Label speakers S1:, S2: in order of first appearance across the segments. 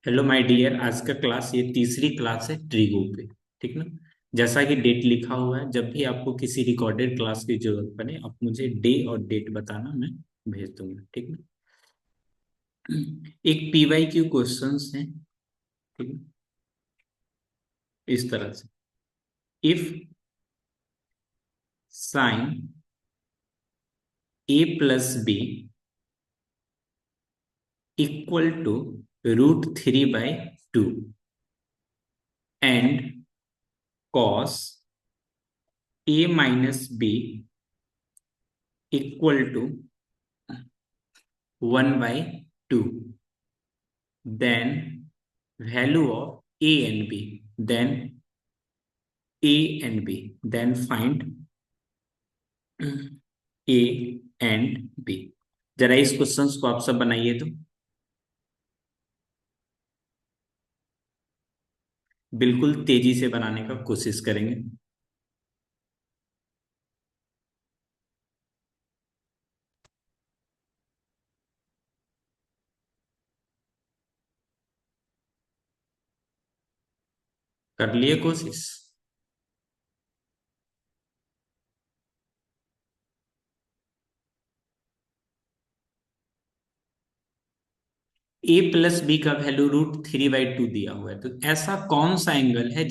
S1: Hello my dear, आज का class ये तीसरी क्लास है ट्रिगो पे। ठीक ना। जैसा कि डेट लिखा हुआ है, जब भी आपको किसी रिकॉर्डेड क्लास की जरूरत पड़े आप मुझे डे और डेट बताना, मैं भेज दूंगा। ठीक ना। एक पीवाई क्यू क्वेश्चंस हैं। ठीक है। इस तरह से, if sine A plus B equal to √3/2 and cos A minus B equal to 1/2, then value of a and b, then a and b, then find a and b। जरा इस questions को आप सब बनाइए तो। बिल्कुल तेजी से बनाने का कोशिश करेंगे। कर लिए कोशिश। a प्लस बी का वैल्यू √3/2 दिया हुआ है, तो ऐसा कौन सा एंगल है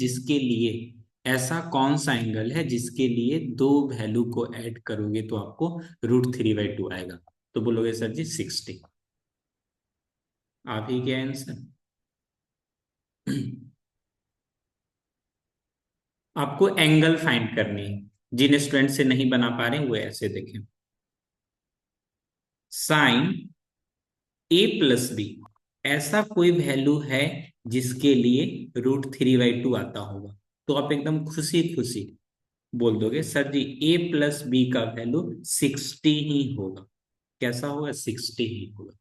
S1: जिसके लिए दो वैल्यू को ऐड करोगे तो आपको √3/2 आएगा। तो बोलोगे सर जी 60। आप ही क्या आंसर। आपको एंगल फाइंड करनी है। जिन स्टूडेंट से नहीं बना पा रहे हैं वो ऐसे देखें। साइन ए प्लस बी, ऐसा कोई वैल्यू है जिसके लिए √3/2 आता होगा, तो आप एकदम खुशी खुशी बोल दोगे सर जी ए प्लस बी का वैल्यू 60 ही होगा। कैसा होगा? 60 ही होगा।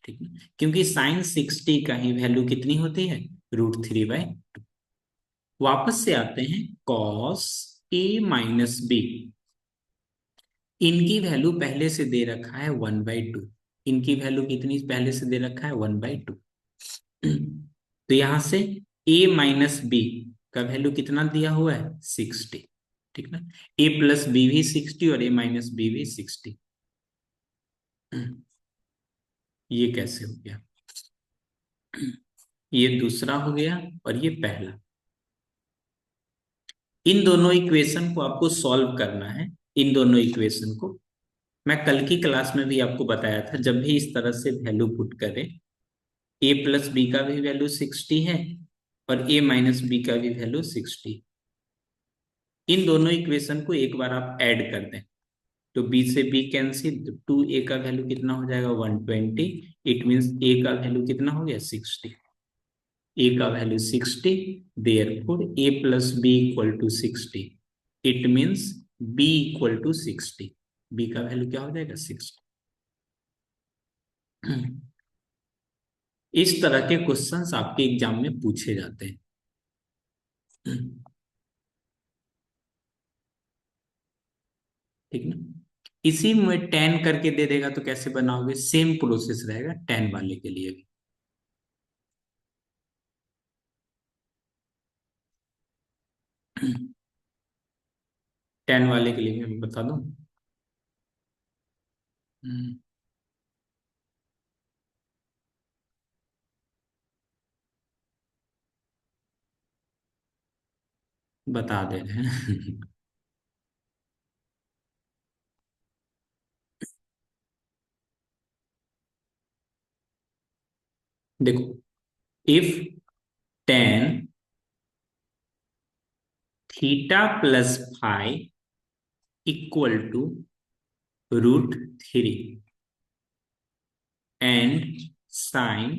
S1: ठीक है। क्योंकि साइन 60 का ही वैल्यू कितनी होती है? √3/2। वापस से आते हैं, कॉस ए माइनस बी, इनकी वैल्यू पहले से दे रखा है 1/2। इनकी वैल्यू कितनी पहले से दे रखा है? 1/2। तो यहां से a माइनस बी का वैल्यू कितना दिया हुआ है? 60। ठीक ना। a प्लस बी भी 60 और a माइनस बी भी 60। ये कैसे हो गया? ये दूसरा हो गया और ये पहला। इन दोनों इक्वेशन को आपको सॉल्व करना है। इन दोनों इक्वेशन को मैं कल की क्लास में भी आपको बताया था, जब भी इस तरह से वैल्यू पुट करें, ए प्लस बी का भी वैल्यू 60 है और ए माइनस बी का भी वैल्यू 60। इन दोनों इक्वेशन को एक बार आप ऐड कर दें तो बी से बी कैंसिल, 2a का वैल्यू कितना हो जाएगा? 120। इट मीन्स ए का वैल्यू कितना हो गया? 60। ए का value 60, therefore A plus B equal to 60। It means B equal to 60। B का वैल्यू क्या हो जाएगा? 60। इस तरह के क्वेश्चंस आपके एग्जाम में पूछे जाते हैं। ठीक ना। इसी में टेन करके दे देगा तो कैसे बनाओगे? सेम प्रोसेस रहेगा टेन वाले के लिए भी। 10 वाले के लिए मैं बता दूं। हम्म, बता दे रहे हैं। देखो, if tan theta plus five equal to √3 and sine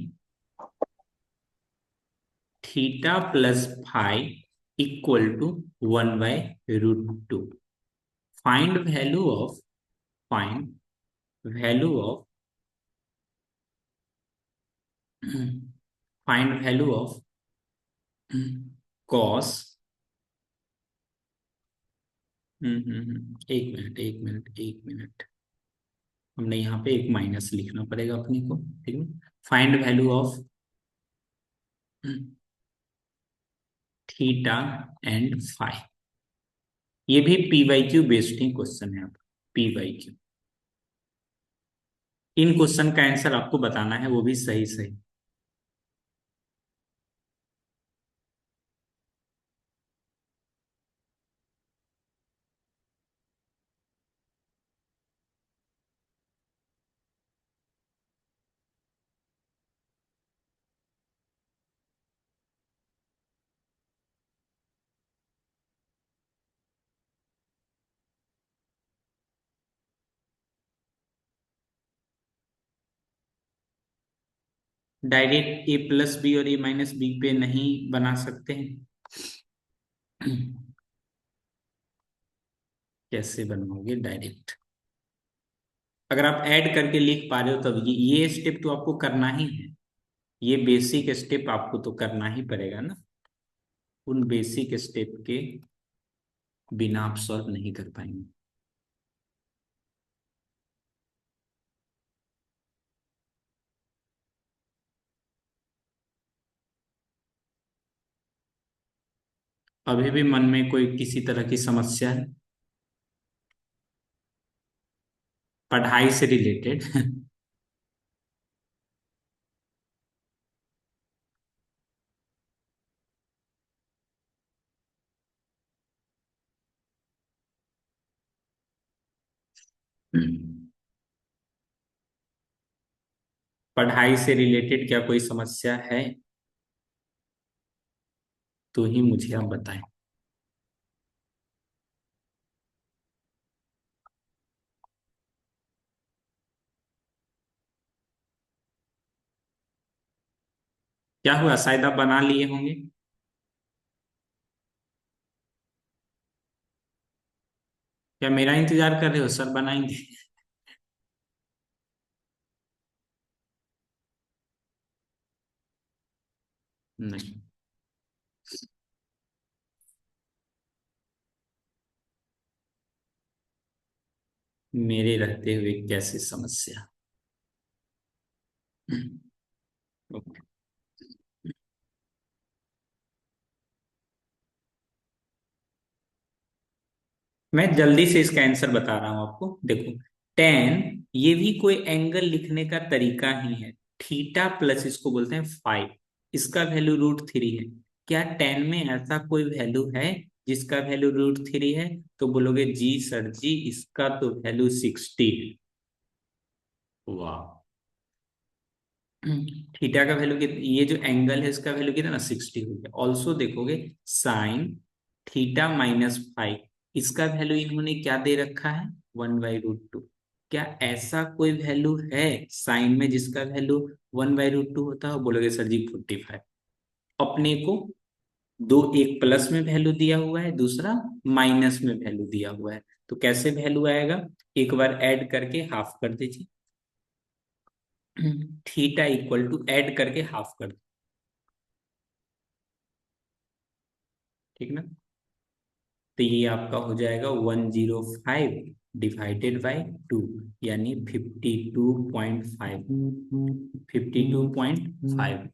S1: theta plus five equal to 1/√2, find value of find value of find value of cos. एक मिनट। हमने यहाँ पे एक माइनस लिखना पड़ेगा अपने को। ठीक है। Find value of theta and phi. ये भी पीवाईक्यू बेस्ड ही क्वेश्चन है आपका, पीवाईक्यू। इन क्वेश्चन का आंसर आपको बताना है, वो भी सही सही। डायरेक्ट ए प्लस बी और ए माइनस बी पे नहीं बना सकते हैं? कैसे बनवाओगे डायरेक्ट? अगर आप ऐड करके लिख पा रहे हो तब ये स्टेप तो आपको करना ही है। ये बेसिक स्टेप आपको तो करना ही पड़ेगा ना। उन बेसिक स्टेप के बिना आप सॉल्व नहीं कर पाएंगे। अभी भी मन में कोई किसी तरह की समस्या है पढ़ाई से रिलेटेड? पढ़ाई से रिलेटेड क्या कोई समस्या है? तो ही मुझे आप बताएं। क्या हुआ, शायद आप बना लिए होंगे। क्या मेरा इंतजार कर रहे हो, सर बनाएंगे? नहीं। मेरे रहते हुए कैसी समस्या? ओके। मैं जल्दी से इसका आंसर बता रहा हूं आपको, देखो। टेन ये भी कोई एंगल लिखने का तरीका ही है। थीटा प्लस इसको बोलते हैं फाइव। इसका वैल्यू रूट थ्री है। क्या टेन में ऐसा कोई वैल्यू है जिसका वैल्यू रूट थ्री है? तो बोलोगे जी सर जी, इसका तो वैल्यू 60 है। वाह। थीटा का वैल्यू कितना, ये जो एंगल है इसका वैल्यू कितना, 60 हो गया। ऑल्सो देखोगे साइन थीटा माइनस फाइव, इसका वैल्यू इन्होंने क्या दे रखा है, 1/√2। क्या ऐसा कोई वैल्यू है साइन में जिसका वैल्यू 1/√2 होता है? बोलोगे सर जी 45। अपने को दो, एक प्लस में वैल्यू दिया हुआ है, दूसरा माइनस में वैल्यू दिया हुआ है। तो कैसे वैल्यू आएगा, एक बार ऐड करके हाफ कर दीजिए। थीटा इक्वल टू ऐड करके हाफ कर दो, ठीक ना? तो ये आपका हो जाएगा 105 डिवाइडेड बाई टू, यानी 52.5। 52.5।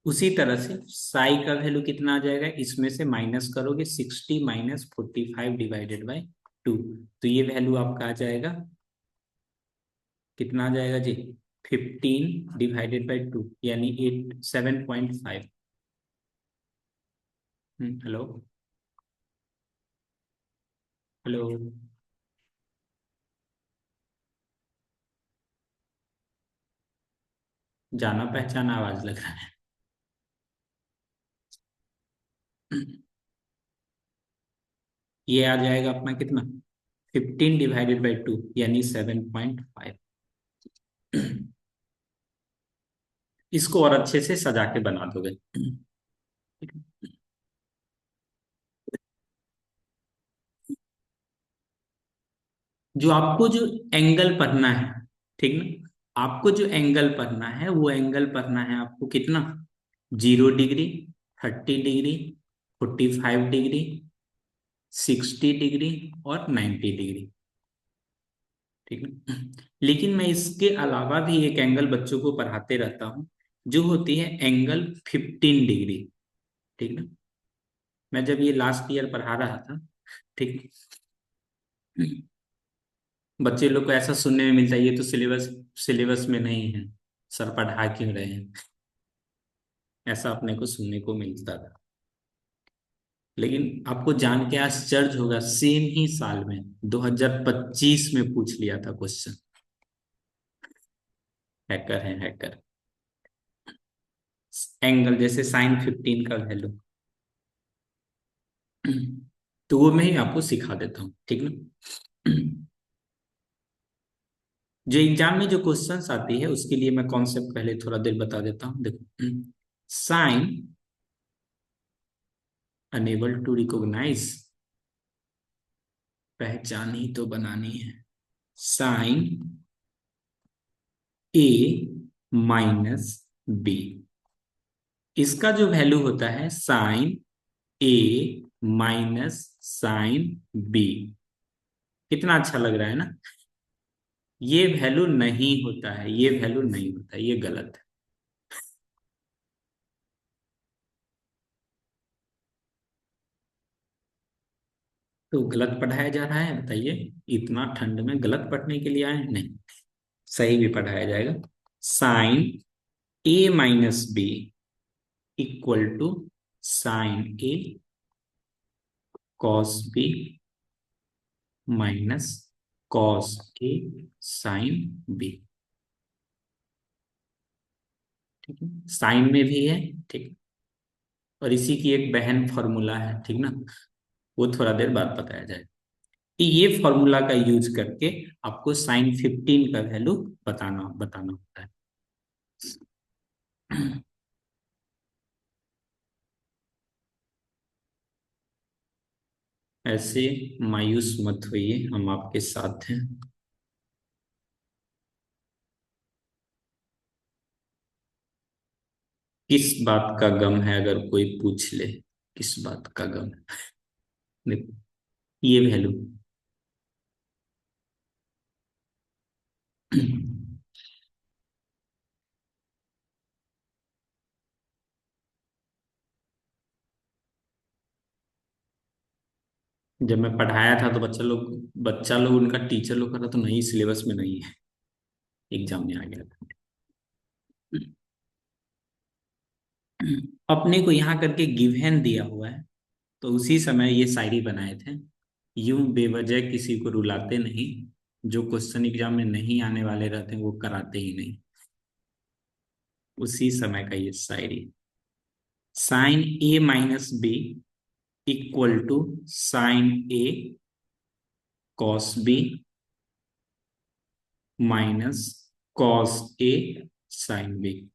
S1: उसी तरह से साई का वैल्यू कितना आ जाएगा, इसमें से माइनस करोगे 60 माइनस 45 डिवाइडेड बाई टू। तो ये वैल्यू आपका आ जाएगा, कितना आ जाएगा जी, 15 डिवाइडेड बाई टू, यानी 7.5। हेलो। हेलो। जाना पहचाना आवाज लग रहा है। ये आ जाएगा अपना कितना, 15 डिवाइडेड बाई 2, यानी 7.5। इसको और अच्छे से सजा के बना दोगे। ठीक है? जो आपको जो एंगल पढ़ना है, ठीक ना, आपको जो एंगल पढ़ना है वो एंगल पढ़ना है आपको कितना, 0 डिग्री, 30 डिग्री, 45 डिग्री, 60 डिग्री और 90 डिग्री, ठीक है? लेकिन मैं इसके अलावा भी एक एंगल बच्चों को पढ़ाते रहता हूँ, जो होती है एंगल 15 डिग्री। ठीक ना। मैं जब ये लास्ट ईयर पढ़ा रहा था, ठीक, बच्चे लोग को ऐसा सुनने में मिलता है ये तो सिलेबस सिलेबस में नहीं है, सर पढ़ा क्यों रहे हैं, ऐसा अपने को सुनने को मिलता था। लेकिन आपको जान के आश्चर्य होगा, सेम ही साल में 2025 में पूछ लिया था क्वेश्चन। हैकर है हैकर। एंगल जैसे sin 15 का वैल्यू, तो वो मैं ही आपको सिखा देता हूँ, ठीक ना। जो एग्जाम में जो क्वेश्चंस आती है उसके लिए मैं कॉन्सेप्ट पहले थोड़ा देर बता देता हूँ। देखो, साइन अनेबल टू रिकॉग्नाइज, पहचान ही तो बनानी है, साइन ए माइनस बी, इसका जो वैल्यू होता है sign A minus sine B. कितना अच्छा लग रहा है ना। ये वैल्यू नहीं होता है, ये वैल्यू नहीं होता है, ये गलत है। तो गलत पढ़ाया जा रहा है, बताइए। इतना ठंड में गलत पढ़ने के लिए आए हैं? नहीं, सही भी पढ़ाया जाएगा। Sine A minus B equal to sine A cos B minus cos A sine B. ठीक है, साइन में भी है, ठीक। और इसी की एक बहन फॉर्मूला है, ठीक ना, वो थोड़ा देर बाद बताया जाए कि ये फॉर्मूला का यूज करके आपको sin 15 का वैल्यू बताना बताना होता है। ऐसे मायूस मत होइए, हम आपके साथ हैं। किस बात का गम है अगर कोई पूछ ले, किस बात का गम है। देखो, ये वैल्यू, जब मैं पढ़ाया था तो बच्चा लोग उनका टीचर लोग का था, तो नहीं सिलेबस में नहीं है, एग्जाम में आ गया था। अपने को यहाँ करके गिवन दिया हुआ है, तो उसी समय ये शायरी बनाए थे। यूं बेवजह किसी को रुलाते नहीं, जो क्वेश्चन एग्जाम में नहीं आने वाले रहते हैं वो कराते ही नहीं। उसी समय का ये शायरी। Sine A minus B equal to sine A cos B minus cos A sine B.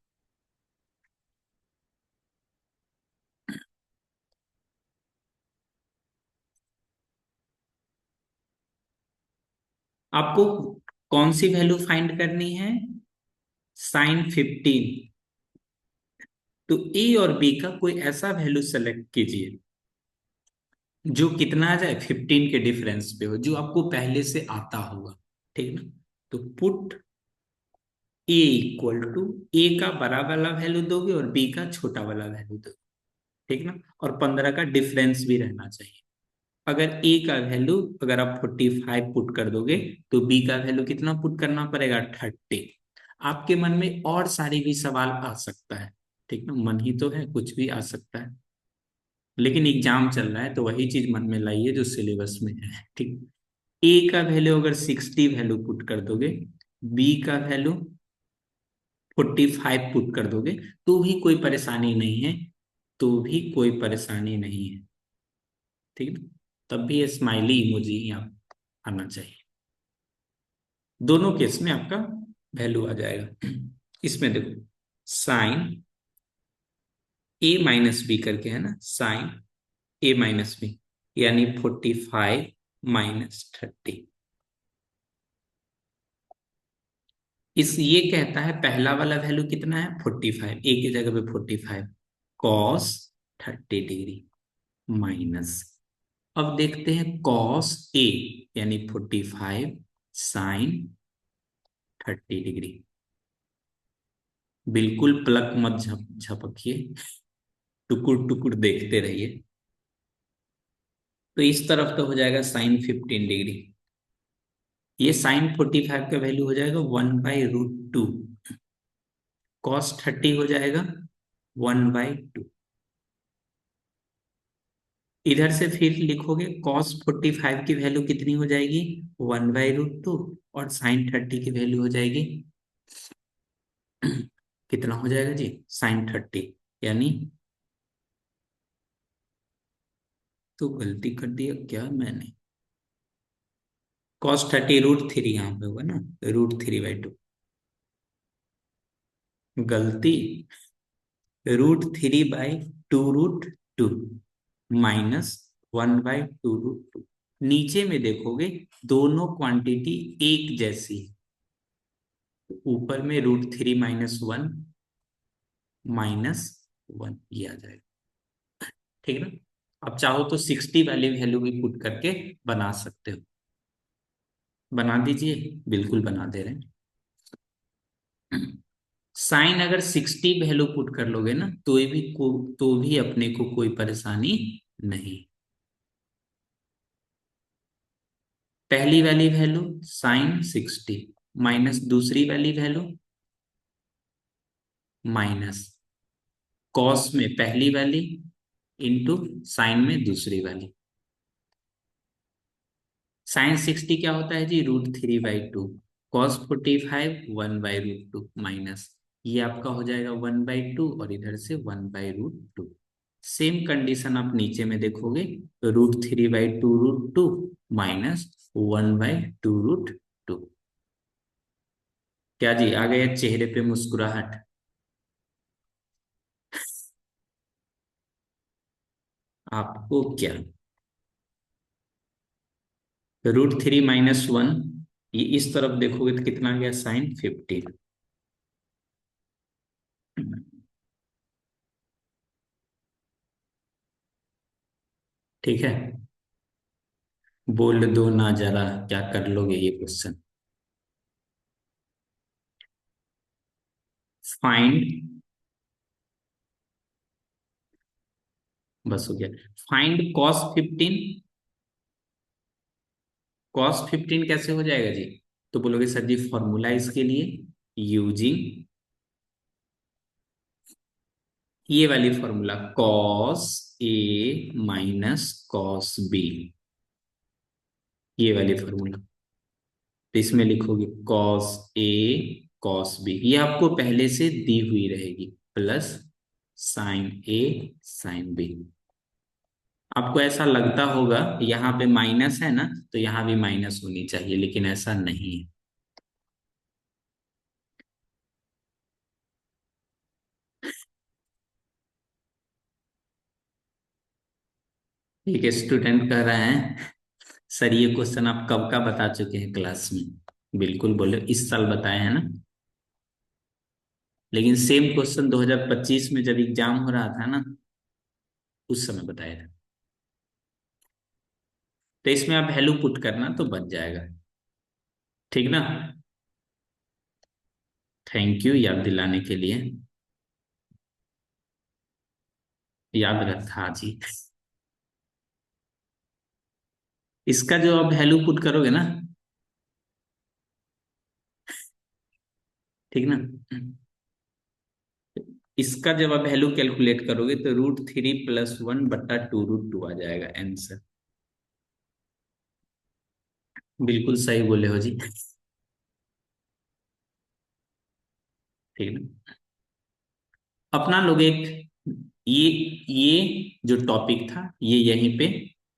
S1: आपको कौन सी वैल्यू फाइंड करनी है? sin 15। तो ए और बी का कोई ऐसा वैल्यू सेलेक्ट कीजिए जो कितना आ जाए, 15 के डिफरेंस पे हो, जो आपको पहले से आता होगा। ठीक ना। तो पुट ए इक्वल टू, ए का बड़ा वाला वैल्यू दोगे और बी का छोटा वाला वैल्यू दोगे। ठीक ना। और 15 का डिफरेंस भी रहना चाहिए। अगर ए का वैल्यू अगर आप 45 पुट कर दोगे, तो बी का वैल्यू कितना पुट करना पड़ेगा, 30। आपके मन में और सारी भी सवाल आ सकता है, ठीक ना, मन ही तो है, कुछ भी आ सकता है। लेकिन एग्जाम चल रहा है तो वही चीज मन में लाइए जो सिलेबस में है, ठीक। ए का वैल्यू अगर 60 वैल्यू पुट कर दोगे, बी का वैल्यू 45 पुट कर दोगे, तो भी कोई परेशानी नहीं है, तो भी कोई परेशानी नहीं है। ठीक है। तब भी ये स्माइली इमोजी ही आप आना चाहिए। दोनों केस में आपका वैल्यू आ जाएगा। इसमें देखो, साइन ए माइनस बी करके है ना, साइन ए माइनस बी, यानी 45 माइनस 30। इस ये कहता है पहला वाला वैल्यू कितना है, 45, ए की जगह पे 45 कॉस 30 डिग्री माइनस, अब देखते हैं कॉस ए यानी 45 साइन 30 डिग्री। बिल्कुल पलक मत झपकिए, टुकुर टुकुर देखते रहिए। तो इस तरफ तो हो जाएगा sin 15 डिग्री। ये sin 45 का वैल्यू हो जाएगा 1/√2। cos 30 हो जाएगा 1/2। इधर से फिर लिखोगे cos 45 की वैल्यू कितनी हो जाएगी, 1/√2। और sin 30 की वैल्यू हो जाएगी कितना हो जाएगा जी, sin 30, यानी, तो गलती कर दिया क्या मैंने, cos 30 √3 यहाँ पे होगा ना, √3/2। गलती, √3/2√2 माइनस 1/2√2। नीचे में देखोगे दोनों क्वांटिटी एक जैसी है। ऊपर में √3 - 1 -1 ये आ जाएगा। ठीक है ना। अब चाहो तो 60 वाली वैल्यू भी पुट करके बना सकते हो। बना दीजिए, बिल्कुल बना दे रहे हैं। साइन अगर 60 वैल्यू पुट कर लोगे ना तो भी अपने को कोई परेशानी नहीं। पहली वाली वैल्यू sin 60 माइनस दूसरी वाली वैल्यू माइनस कॉस में पहली वाली इंटू साइन में दूसरी वाली। sin 60 क्या होता है जी, √3/2। cos 45 1/√2 माइनस, ये आपका हो जाएगा 1/2 और इधर से 1/√2। सेम कंडीशन आप नीचे में देखोगे, √3/2√2 माइनस 1/2√2। क्या जी आ गया चेहरे पे मुस्कुराहट। आपको क्या, √3 - 1, ये इस तरफ देखोगे तो कितना आ गया, sin 15। ठीक है, बोल दो ना जरा, क्या कर लोगे ये क्वेश्चन। फाइंड, बस हो गया। Find cos 15। cos 15 कैसे हो जाएगा जी, तो बोलोगे सर जी फॉर्मूला इसके लिए यूजिंग ये वाली formula, cos A - cos B, ये वाली फॉर्मूला। तो इसमें लिखोगे cos A - cos B, ये आपको पहले से दी हुई रहेगी, plus sin A - sin B। आपको ऐसा लगता होगा यहाँ पे माइनस है ना, तो यहाँ भी माइनस होनी चाहिए, लेकिन ऐसा नहीं है। एक स्टूडेंट कह रहे हैं सर ये क्वेश्चन आप कब का बता चुके हैं क्लास में। बिल्कुल बोले इस साल बताए हैं ना, लेकिन सेम क्वेश्चन 2025 में जब एग्जाम हो रहा था ना, उस समय बताया था। तो इसमें आप वैल्यू पुट करना तो बच जाएगा, ठीक ना। थैंक यू याद दिलाने के लिए। याद रखा जी। इसका जो आप वैल्यू पुट करोगे ना, ठीक ना, इसका जब आप वैल्यू कैलकुलेट करोगे तो √3 + 1/2√2 आ जाएगा आंसर। बिल्कुल सही बोले हो जी। ठीक ना। अपना लोग एक, ये जो टॉपिक था ये यहीं पे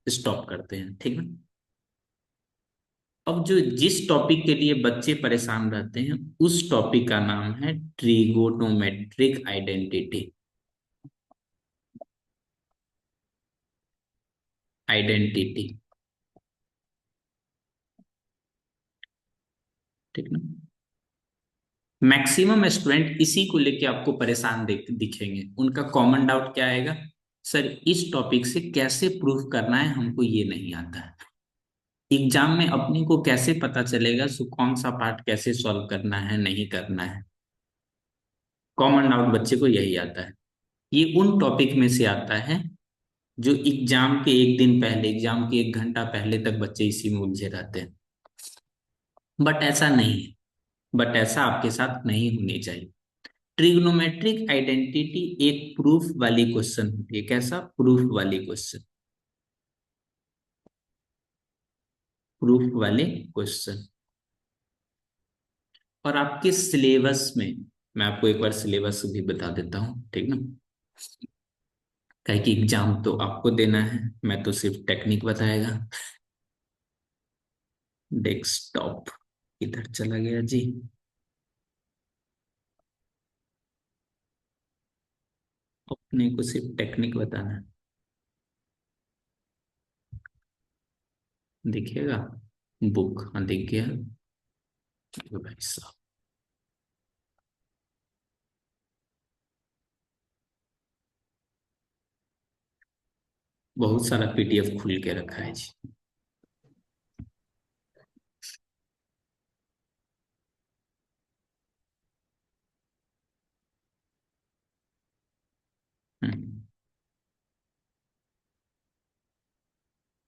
S1: स्टॉप करते हैं, ठीक ना। अब जो जिस टॉपिक के लिए बच्चे परेशान रहते हैं उस टॉपिक का नाम है ट्रिगोनोमेट्रिक आइडेंटिटी। आइडेंटिटी, ठीक ना। मैक्सिमम स्टूडेंट इसी को लेके आपको परेशान दिखेंगे। उनका कॉमन डाउट क्या आएगा, सर इस टॉपिक से कैसे प्रूफ करना है हमको ये नहीं आता है। एग्जाम में अपने को कैसे पता चलेगा सो कौन सा पार्ट कैसे सॉल्व करना है नहीं करना है। कॉमन डाउट बच्चे को यही आता है। ये उन टॉपिक में से आता है जो एग्जाम के एक दिन पहले, एग्जाम के 1 घंटा पहले तक बच्चे इसी में उलझे रहते हैं। बट ऐसा नहीं है, बट ऐसा आपके साथ नहीं होनी चाहिए। ट्रिग्नोमेट्रिक आइडेंटिटी एक प्रूफ वाली क्वेश्चन होती है। कैसा? प्रूफ वाली क्वेश्चन, प्रूफ वाले क्वेश्चन। और आपके सिलेबस में, मैं आपको एक बार सिलेबस भी बता देता हूँ, ठीक ना। कहे कि एग्जाम तो आपको देना है, मैं तो सिर्फ टेक्निक बताएगा। डेस्कटॉप इधर चला गया जी। अपने को सिर्फ टेक्निक बताना है। दिखेगा बुक? हाँ दिख गया। चलो भाई साहब, बहुत सारा पीडीएफ खुल के रखा है जी। हम्म।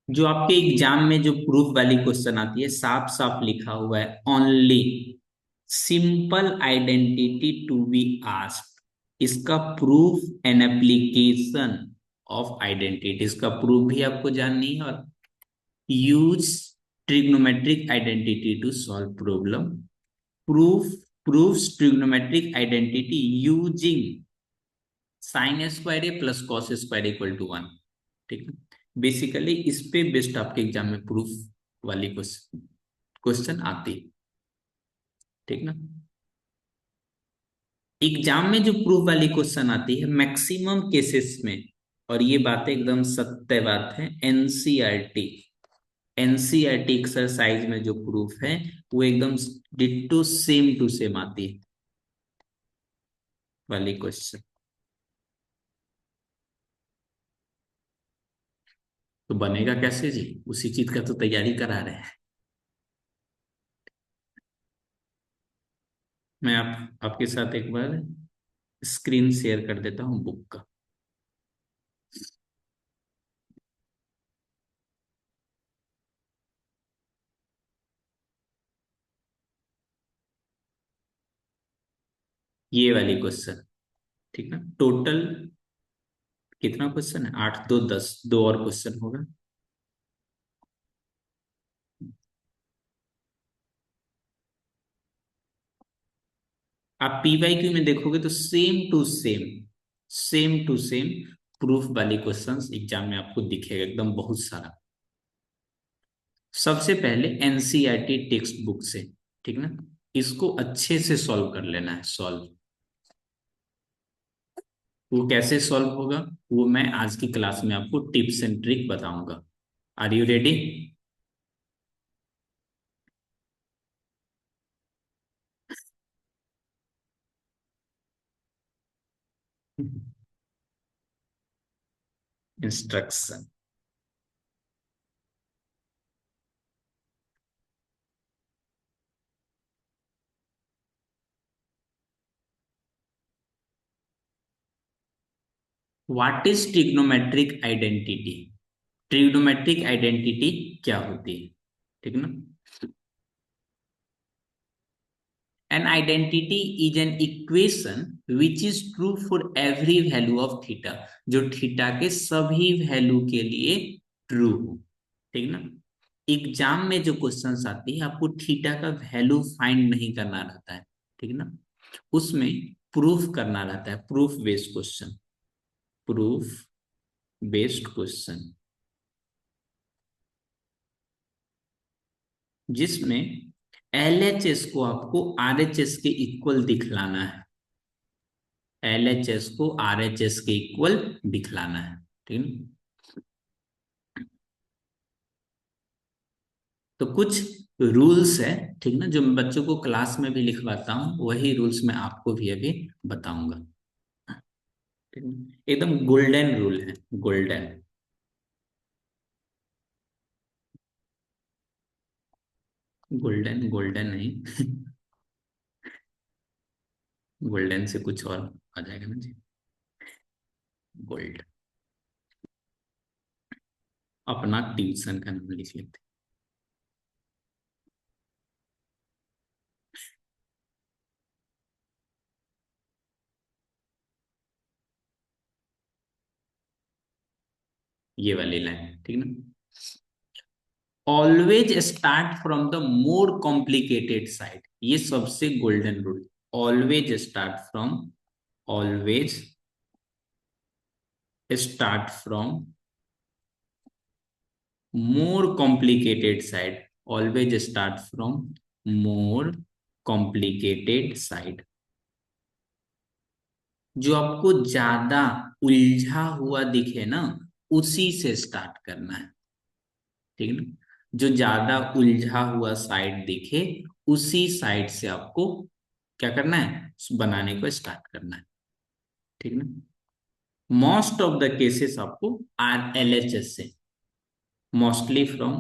S1: जो आपके एग्जाम में जो प्रूफ वाली क्वेश्चन आती है, साफ साफ लिखा हुआ है only simple identity to be asked. इसका proof an application of identity, इसका प्रूफ भी आपको जाननी है। और use trigonometric identity to solve problem. Proof proves trigonometric identity using sine square A plus cos square equal to 1। ठीक है, basically इस पे बेस्ड आपके एग्जाम में प्रूफ वाली क्वेश्चन क्वेश्चन आती है। ठीक ना। एग्जाम में जो प्रूफ वाली क्वेश्चन आती है मैक्सिमम केसेस में, और ये बात एकदम सत्य बात है, एनसीईआरटी, एनसीईआरटी एक्सरसाइज में जो प्रूफ है वो एकदम डिट्टो सेम टू सेम आती है वाली क्वेश्चन। तो बनेगा कैसे जी? उसी चीज का तो तैयारी करा रहे हैं। मैं आपके साथ एक बार स्क्रीन शेयर कर देता हूँ बुक का। ये वाली क्वेश्चन, ठीक ना। टोटल कितना क्वेश्चन है? 8 2 10, दो और क्वेश्चन होगा। आप पीवाईक्यू में देखोगे तो same to same, same to same proof वाली क्वेश्चंस एग्जाम में आपको दिखेगा एकदम बहुत सारा। सबसे पहले एनसीईआरटी टेक्स्ट बुक से, ठीक ना, इसको अच्छे से सॉल्व कर लेना है। सॉल्व वो कैसे सॉल्व होगा वो मैं आज की क्लास में आपको टिप्स एंड ट्रिक बताऊंगा। Are you ready? Instruction. What is trigonometric identity? Trigonometric identity क्या होती है? ठीक ना। An identity is an equation which is true for every value of theta, जो थीटा के सभी वैल्यू के लिए ट्रू हो। ठीक ना। एग्जाम में जो क्वेश्चंस आती है आपको थीटा का वैल्यू फाइंड नहीं करना रहता है, ठीक ना। उसमें प्रूफ करना रहता है, proof based question, proof based question, जिसमें एलएचएस को आपको आरएचएस के इक्वल दिखलाना है। एलएचएस को आरएचएस के इक्वल दिखलाना है, ठीक है। तो कुछ रूल्स है, ठीक ना, जो मैं बच्चों को क्लास में भी लिखवाता हूँ, वही रूल्स मैं आपको भी अभी बताऊंगा। ठीक है? एकदम गोल्डन रूल है, गोल्डन। गोल्डन गोल्डन नहीं। गोल्डन से कुछ और आ जाएगा ना जी। गोल्ड। अपना ट्यूशन का नाम लिख लेते हैं। ये वाली लाइन ठीक ना। Always start from the more complicated side, ये सबसे golden rule. Always start from, always start from more complicated side, always start from more complicated side। जो आपको ज्यादा उलझा हुआ दिखे ना, उसी से स्टार्ट करना है। ठीक है ना। जो ज्यादा उलझा हुआ साइड दिखे, उसी साइड से आपको क्या करना है, बनाने को स्टार्ट करना है। ठीक है ना। मोस्ट ऑफ द केसेस आपको आर एलएचएस से, मोस्टली फ्रॉम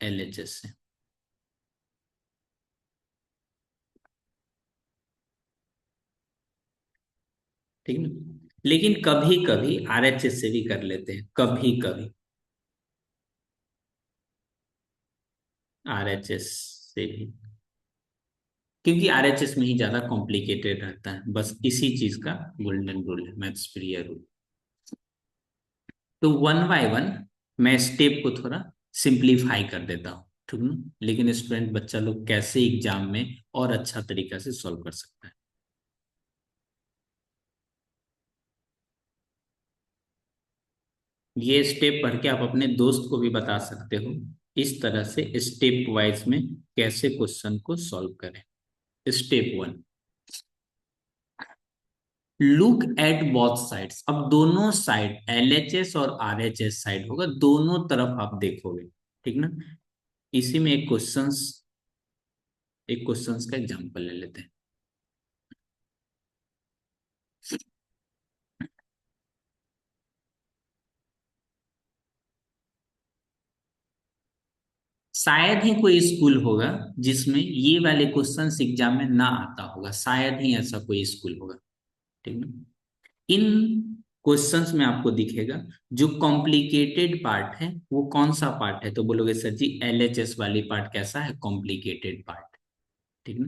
S1: एलएचएस से। ठीक है ना। लेकिन कभी कभी आरएचएस से भी कर लेते हैं, कभी कभी आरएचएस से भी, क्योंकि आरएचएस में ही ज्यादा कॉम्प्लिकेटेड रहता है। बस इसी चीज का गोल्डन रूल है, मैथ्स प्रिय रूल। तो वन बाय वन मैं स्टेप को थोड़ा सिंप्लीफाई कर देता हूँ, ठीक है ना। लेकिन स्टूडेंट बच्चा लोग कैसे एग्जाम में और अच्छा तरीका से सॉल्व कर सकता है। ये स्टेप पढ़ के आप अपने दोस्त को भी बता सकते हो, इस तरह से स्टेप वाइज में कैसे क्वेश्चन को सॉल्व करें। Step one, look at both sides. अब दोनों साइड एलएचएस और आरएचएस साइड होगा, दोनों तरफ आप देखोगे। ठीक ना। इसी में एक क्वेश्चंस का एग्जांपल ले लेते हैं। शायद ही कोई स्कूल होगा जिसमें ये वाले क्वेश्चंस एग्जाम में ना आता होगा, शायद ही ऐसा कोई स्कूल होगा। ठीक ना। इन क्वेश्चंस में आपको दिखेगा जो कॉम्प्लिकेटेड पार्ट है वो कौन सा पार्ट है, तो बोलोगे सर जी एलएचएस वाली पार्ट कैसा है, कॉम्प्लिकेटेड पार्ट। ठीक ना।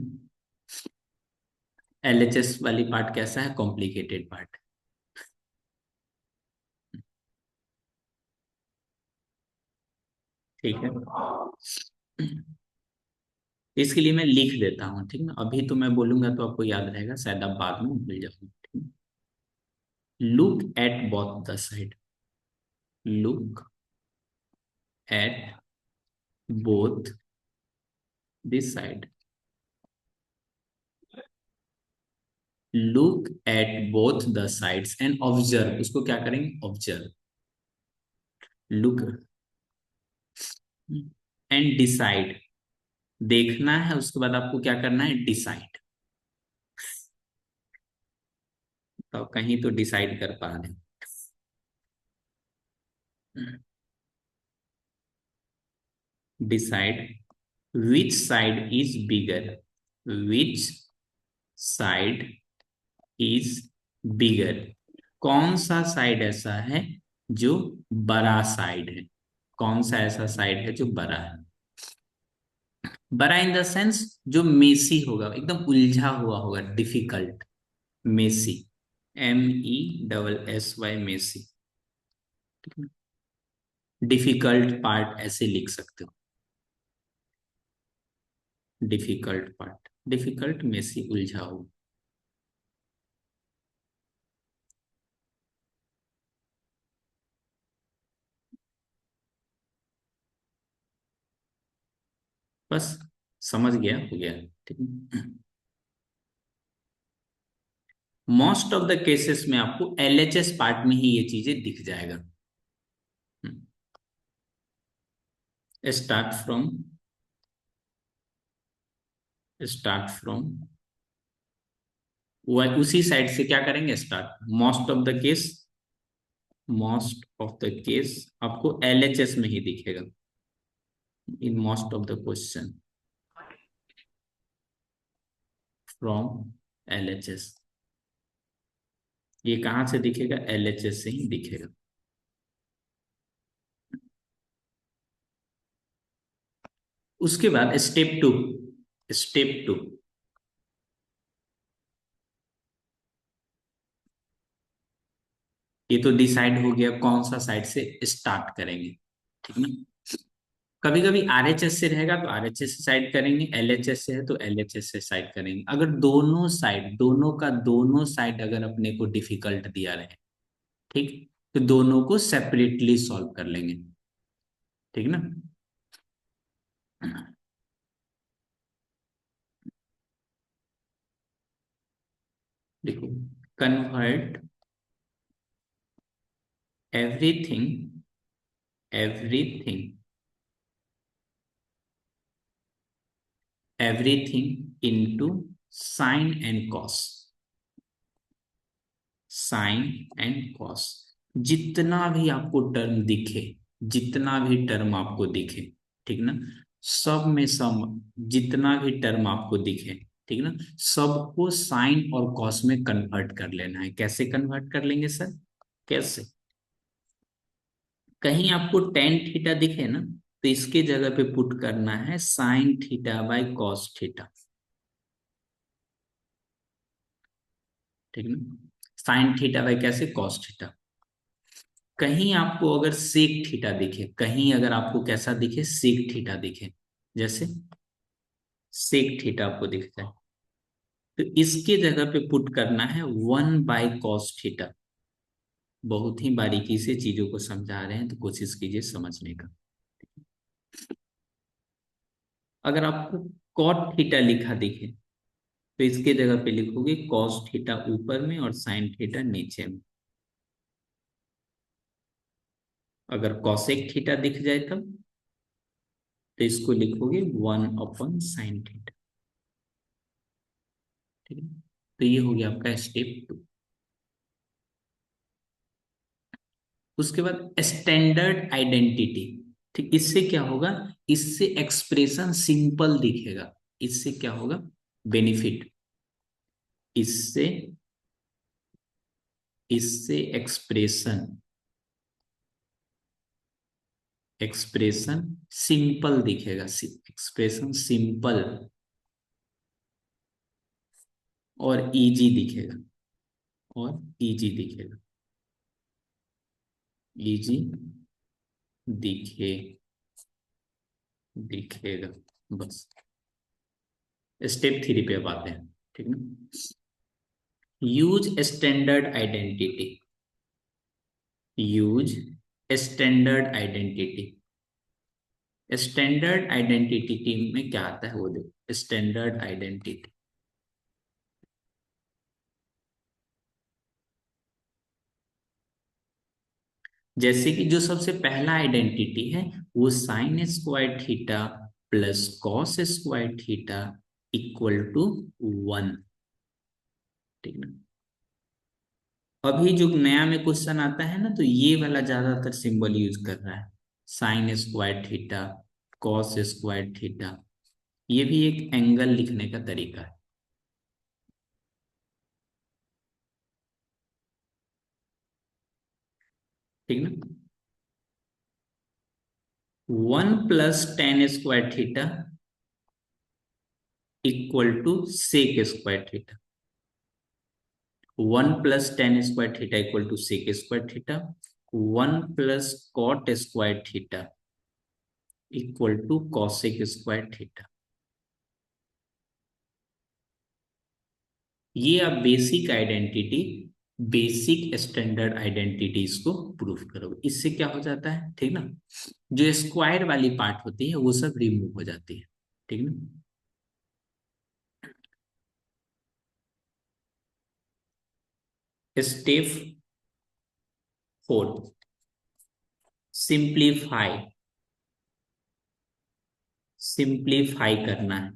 S1: एलएचएस वाली पार्ट कैसा है, कॉम्प्लिकेटेड पार्ट। ठीक है। इसके लिए मैं लिख देता हूँ, ठीक ना। अभी तो मैं बोलूंगा तो आपको याद रहेगा, शायद आप बाद में भूल जाओगे। Look at both the side, look at both this side, look at both the sides and observe. उसको क्या करेंगे, ऑब्जर्व। लुक एंड डिसाइड, देखना है, उसके बाद आपको क्या करना है, डिसाइड। तो कहीं तो डिसाइड कर पा रहे हैं। Decide which side is bigger, which side is bigger. कौन सा साइड ऐसा है जो बड़ा साइड है, कौन सा ऐसा साइड है जो बड़ा है। बड़ा इन द सेंस जो मेसी होगा, एकदम उलझा हुआ होगा, difficult. Messy, MESSY, messy. Difficult part ऐसे लिख सकते हो, डिफिकल्ट पार्ट, डिफिकल्ट मेसी, उलझा हुआ। बस समझ गया, हो गया। ठीक है। मोस्ट ऑफ द केसेस में आपको एलएचएस पार्ट में ही ये चीजें दिख जाएगा। स्टार्ट फ्रॉम, स्टार्ट फ्रॉम वह उसी साइड से क्या करेंगे, start. Most of the case, most of the case आपको एलएचएस में ही दिखेगा in most of the question. From LHS। ये कहाँ से दिखेगा? LHS से ही दिखेगा। उसके बाद स्टेप टू, ये तो डिसाइड हो गया कौन सा साइड से स्टार्ट करेंगे, ठीक ना। कभी कभी RHS से रहेगा तो RHS से साइड करेंगे, LHS से है तो LHS से साइड करेंगे। अगर दोनों साइड अगर अपने को डिफिकल्ट दिया रहे, ठीक, तो दोनों को सेपरेटली सॉल्व कर लेंगे, ठीक ना। देखो, convert everything everything everything into sine and cos. Sine and cos, जितना भी आपको टर्म दिखे, जितना भी टर्म आपको दिखे, ठीक ना, सब में सब, जितना भी टर्म आपको दिखे, ठीक ना, सबको साइन और कॉस में कन्वर्ट कर लेना है। कैसे कन्वर्ट कर लेंगे सर? कैसे? कहीं आपको टेन थीटा दिखे ना, तो इसके जगह पे पुट करना है sine theta by cos theta, ठीक ना। साइन थीटा बाय कैसे? Cos theta. कहीं आपको अगर सेक थीटा दिखे, कहीं अगर आपको कैसा दिखे? सेक थीटा दिखे, जैसे सेक थीटा आपको दिख जाए, तो इसके जगह पे पुट करना है 1/cos थीटा। बहुत ही बारीकी से चीजों को समझा रहे हैं, तो कोशिश कीजिए समझने का। अगर आपको कॉट थीटा लिखा दिखे, तो इसके जगह पे लिखोगे कॉस थीटा ऊपर में और साइन थीटा नीचे में। अगर कॉसेक थीटा दिख जाए तब, तो इसको लिखोगे 1/sin थीटा, ठीक है। तो ये हो गया आपका स्टेप 2। उसके बाद स्टैंडर्ड आइडेंटिटी, ठीक, इससे क्या होगा? इससे एक्सप्रेशन सिंपल दिखेगा। इससे क्या होगा? बेनिफिट, इससे इससे एक्सप्रेशन एक्सप्रेशन सिंपल दिखेगा, एक्सप्रेशन सिंपल और इजी दिखेगा, और इजी दिखेगा, इजी दिखे दिखेगा। बस, स्टेप 3 पे अब आते हैं, ठीक ना। Use standard identity, use standard identity. Standard identity में क्या आता है वो देखो। स्टैंडर्ड आइडेंटिटी, जैसे कि जो सबसे पहला आइडेंटिटी है, वो sine square theta plus cos square theta equal to 1, ठीक ना। अभी जो नया में क्वेश्चन आता है ना, तो ये वाला ज्यादातर सिंबल यूज कर रहा है, sign square theta, cos square theta. ये भी एक एंगल लिखने का तरीका है, ठीक ना। 1 + tan² equal to sec² theta. 1 + tan² equal to sec²थीटा। 1 + cot² इक्वल टू cosec²थीटा। ये आप बेसिक स्टैंडर्ड आइडेंटिटीज को प्रूफ करोगे। इससे क्या हो जाता है, ठीक ना, जो स्क्वायर वाली पार्ट होती है वो सब रिमूव हो जाती है, ठीक ना। Step 4, simplify. सिंप्लीफाई करना है।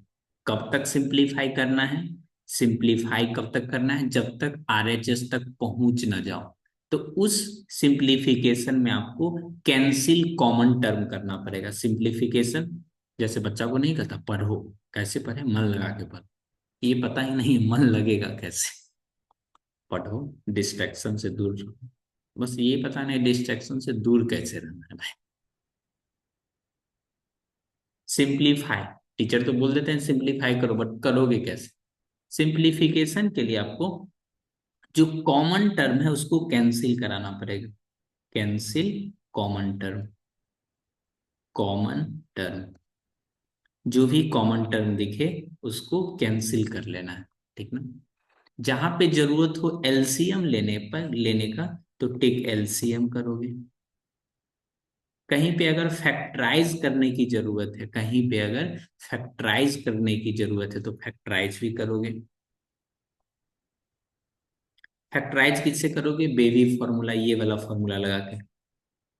S1: कब तक सिंप्लीफाई करना है? सिंप्लीफाई कब तक करना है? जब तक RHS तक पहुंच ना जाओ। तो उस सिंप्लीफिकेशन में आपको कैंसिल कॉमन टर्म करना पड़ेगा। सिंप्लीफिकेशन जैसे बच्चा को नहीं कहता पढ़ो, कैसे पढ़े? मन लगा के पढ़ो, ये पता ही नहीं मन लगेगा कैसे। पढ़ो, डिस्ट्रैक्शन से दूर रहो। बस ये पता नहीं डिस्ट्रैक्शन से दूर कैसे रहना है भाई। सिंप्लीफाई, टीचर तो बोल देते हैं सिंप्लीफाई करो, बट करोगे कैसे? सिंप्लीफिकेशन के लिए आपको जो कॉमन टर्म है उसको कैंसिल कराना पड़ेगा। Cancel common term. Common term, जो भी कॉमन टर्म दिखे उसको कैंसिल कर लेना है, ठीक ना। जहां पे जरूरत हो एलसीएम लेने का, तो टेक एलसीएम करोगे। कहीं पे अगर फैक्टराइज करने की जरूरत है, कहीं पे अगर फैक्टराइज करने की जरूरत है तो फैक्टराइज भी करोगे। फैक्टराइज किससे करोगे? बेबी फॉर्मूला, ये वाला फॉर्मूला लगा के।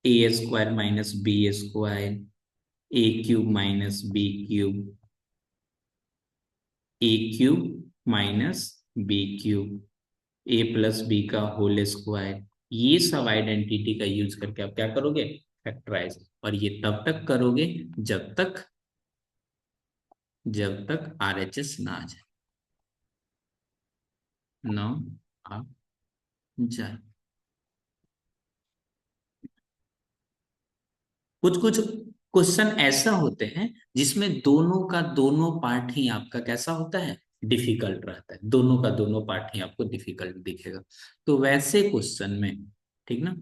S1: ए स्क्वायर माइनस बी स्क्वायर, ए क्यूब माइनस बी क्यूब, ए क्यूब माइनस बी क्यूब, ए प्लस बी का होल स्क्वायर। ये सब आइडेंटिटी का यूज करके आप क्या करोगे? फैक्टराइज। और ये तब तक करोगे जब तक आरएचएस ना आ जाए, ना आ जाए। कुछ कुछ क्वेश्चन ऐसा होते हैं जिसमें दोनों का दोनों पार्ट ही आपका कैसा होता है? डिफिकल्ट रहता है। दोनों का दोनों पार्ट ही आपको डिफिकल्ट दिखेगा। तो वैसे क्वेश्चन में, ठीक ना,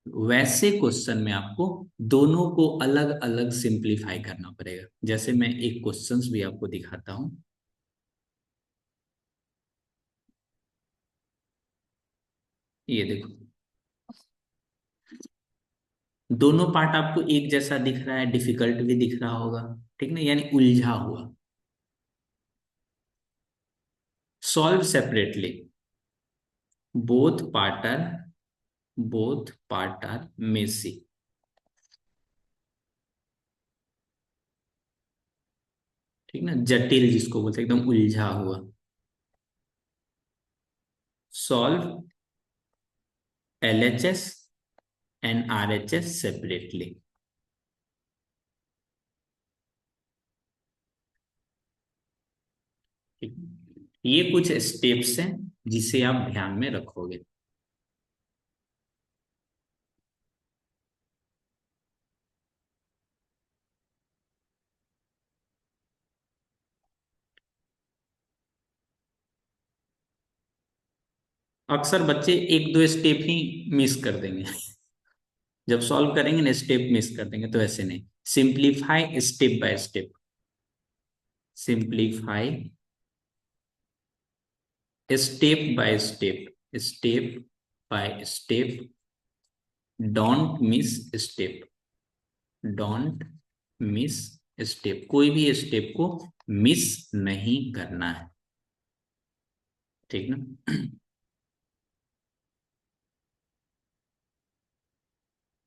S1: वैसे क्वेश्चन में आपको दोनों को अलग अलग सिंप्लीफाई करना पड़ेगा। जैसे मैं एक क्वेश्चंस भी आपको दिखाता हूं। ये देखो, दोनों पार्ट आपको एक जैसा दिख रहा है, डिफिकल्ट भी दिख रहा होगा, ठीक ना, यानी उलझा हुआ। Solve separately, both part are both part are messy, ठीक ना, जटिल जिसको बोलते हैं, एकदम उलझा हुआ। Solve LHS and RHS separately. ठीक, ये कुछ स्टेप्स हैं जिसे आप ध्यान में रखोगे। अक्सर बच्चे एक दो स्टेप ही मिस कर देंगे। जब सॉल्व करेंगे ना स्टेप मिस कर देंगे, तो ऐसे नहीं। Simplify step by step. Simplify step by step, step by step. Don't miss step, don't miss step. कोई भी स्टेप को मिस नहीं करना है, ठीक ना।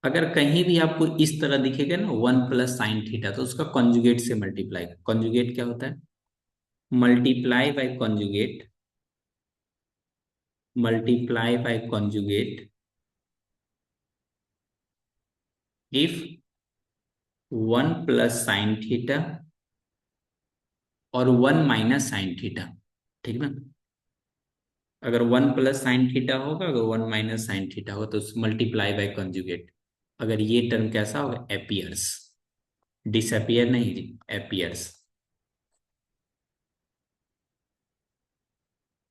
S1: अगर कहीं भी आपको इस तरह दिखेगा ना 1 + sin थीटा, तो उसका कॉन्जुगेट से मल्टीप्लाई। कॉन्जुगेट क्या होता है? Multiply by conjugate, multiply by conjugate if 1 + sin theta और 1 - sin थीटा, ठीक ना। अगर 1 + sin थीटा होगा, अगर 1 - sin थीटा होगा, तो मल्टीप्लाई बाय कॉन्जुगेट। अगर ये टर्म कैसा होगा? एपियर्स, डिसअपियर नहीं जी, एपियर्स।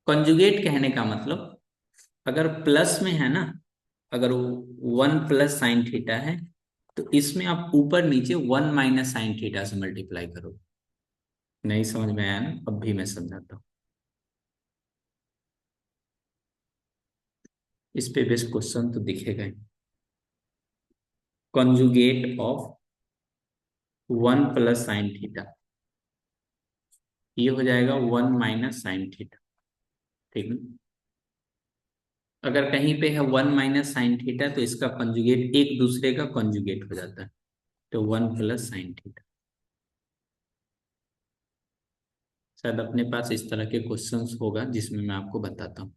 S1: कॉन्जुगेट कहने का मतलब, अगर प्लस में है ना, अगर 1 + sin थीटा है, तो इसमें आप ऊपर नीचे 1 - sin थीटा से मल्टीप्लाई करो। नहीं समझ में आया ना? अब भी मैं समझाता हूँ। इस पे बेस्ट क्वेश्चन तो दिखेगा ही। कॉन्जुगेट ऑफ 1 + sin थीटा, ये हो जाएगा 1 - sin थीटा, ठीक है। अगर कहीं पे है 1 - sin थीटा, तो इसका कॉन्जुगेट एक दूसरे का कॉन्जुगेट हो जाता है, तो 1 + sin थीटा। शायद अपने पास इस तरह के क्वेश्चंस होगा जिसमें मैं आपको बताता हूँ।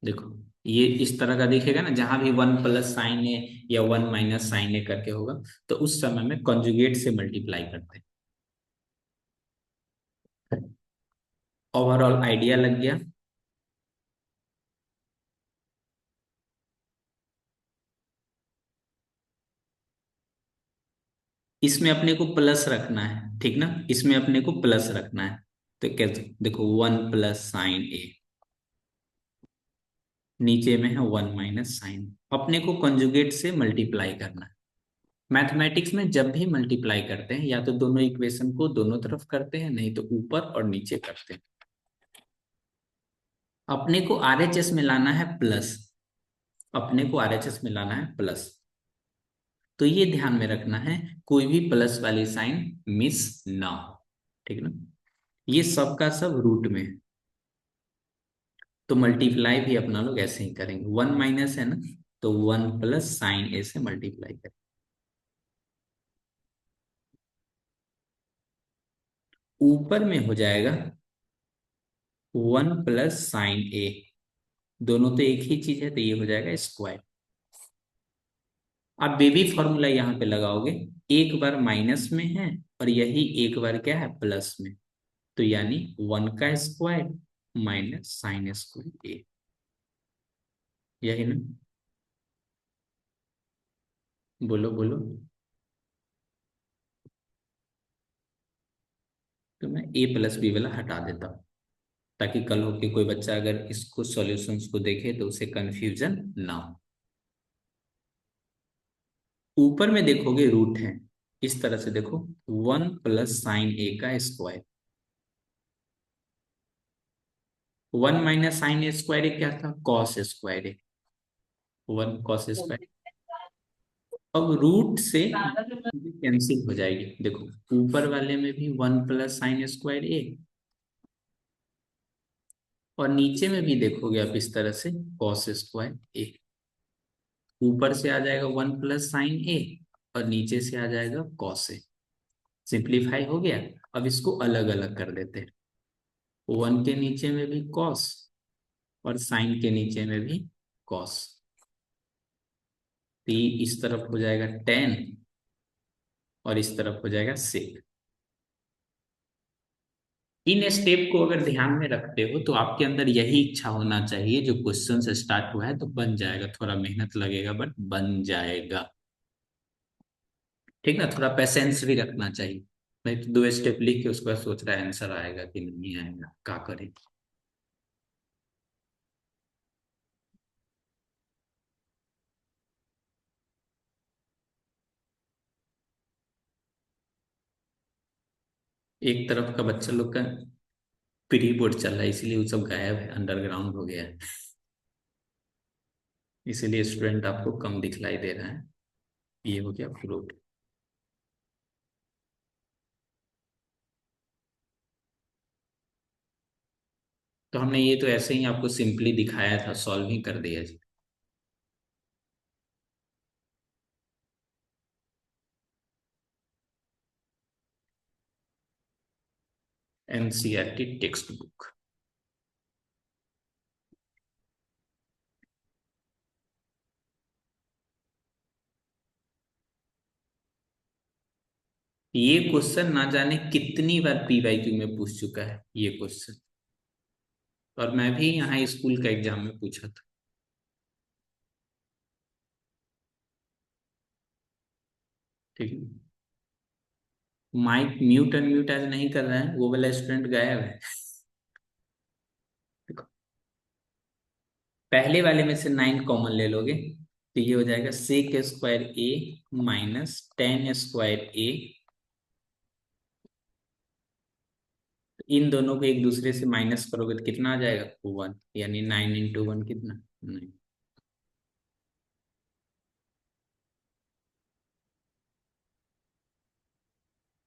S1: देखो, ये इस तरह का दिखेगा ना, जहां भी वन प्लस साइन ए या वन माइनस साइन ए करके होगा, तो उस समय में कॉन्जुगेट से मल्टीप्लाई करते हैं। ओवरऑल आइडिया लग गया। इसमें अपने को प्लस रखना है, ठीक ना, इसमें अपने को प्लस रखना है। तो कैसे, देखो वन प्लस साइन ए, नीचे में है वन माइनस साइन, अपने को कंजुगेट से मल्टीप्लाई करना है। मैथमेटिक्स में जब भी मल्टीप्लाई करते हैं, या तो दोनों इक्वेशन को दोनों तरफ करते हैं, नहीं तो ऊपर और नीचे करते हैं। अपने को आरएचएस में लाना है प्लस, अपने को आरएचएस में लाना है प्लस। तो ये ध्यान में रखना है, कोई भी प्लस वाली साइन मिस ना हो, ठीक ना। ये सब का सब रूट में है। तो मल्टीप्लाई भी अपना लोग ऐसे ही करेंगे, वन माइनस है ना, तो वन प्लस साइन ए से मल्टीप्लाई करेंगे। ऊपर में हो जाएगा वन प्लस साइन ए, दोनों तो एक ही चीज है, तो ये हो जाएगा स्क्वायर। आप बेबी फॉर्मूला यहाँ पे लगाओगे, एक बार माइनस में है और यही एक बार क्या है, प्लस में। तो यानी वन का स्क्वायर माइनस साइन स्क्वायर ए, यही ना। बोलो बोलो। तो मैं ए प्लस बी वाला हटा देता हूँ, ताकि कल हो के कोई बच्चा अगर इसको सॉल्यूशंस को देखे तो उसे कंफ्यूजन ना हो। ऊपर में देखोगे रूट है, इस तरह से देखो, वन प्लस साइन ए का स्क्वायर, वन माइनस साइन ए स्क्वायर क्या था, कॉस स्क्वायर है, वन कॉस स्क्वायर। अब रूट से कैंसिल हो जाएगी, देखो ऊपर वाले में भी वन प्लस साइन स्क्वायर ए, और नीचे में भी देखोगे आप इस तरह से कॉस स्क्वायर ए। ऊपर से आ जाएगा वन प्लस साइन ए, और नीचे से आ जाएगा कॉस ए। सिंप्लीफाई हो गया। अब इसको अलग अलग कर देते हैं, वन के नीचे में भी कॉस और साइन के नीचे में भी कॉस। तो ये इस तरफ हो जाएगा टेन और इस तरफ हो जाएगा सेक। इन स्टेप को अगर ध्यान में रखते हो तो आपके अंदर यही इच्छा होना चाहिए, जो क्वेश्चन से स्टार्ट हुआ है तो बन जाएगा, थोड़ा मेहनत लगेगा बट बन जाएगा, ठीक ना। थोड़ा पेशेंस भी रखना चाहिए, नहीं तो दो स्टेप लिख के उसके बाद सोच रहा है आंसर आएगा कि नहीं आएगा, क्या करें। एक तरफ का बच्चा लोग का प्री बोर्ड चल रहा है, इसीलिए वो सब गायब है, अंडरग्राउंड हो गया है, इसीलिए स्टूडेंट आपको कम दिखलाई दे रहा है। ये हो गया फ्रूट। तो हमने ये तो ऐसे ही आपको सिंपली दिखाया था, सॉल्व ही कर दिया जी। NCERT text book. ये क्वेश्चन ना जाने कितनी बार पीवाईक्यू में पूछ चुका है ये क्वेश्चन, और मैं भी यहाँ स्कूल का एग्जाम में पूछा था, ठीक है। माइक म्यूट अनम्यूट आज नहीं कर रहा है, वो वाला स्टूडेंट गायब है। देखो, पहले वाले में से नाइन कॉमन ले लोगे, तो ये हो जाएगा सेक स्क्वायर ए माइनस टेन स्क्वायर ए। इन दोनों को एक दूसरे से माइनस करोगे तो कितना आ जाएगा, वन, यानी नाइन इंटू वन कितना, नाइन।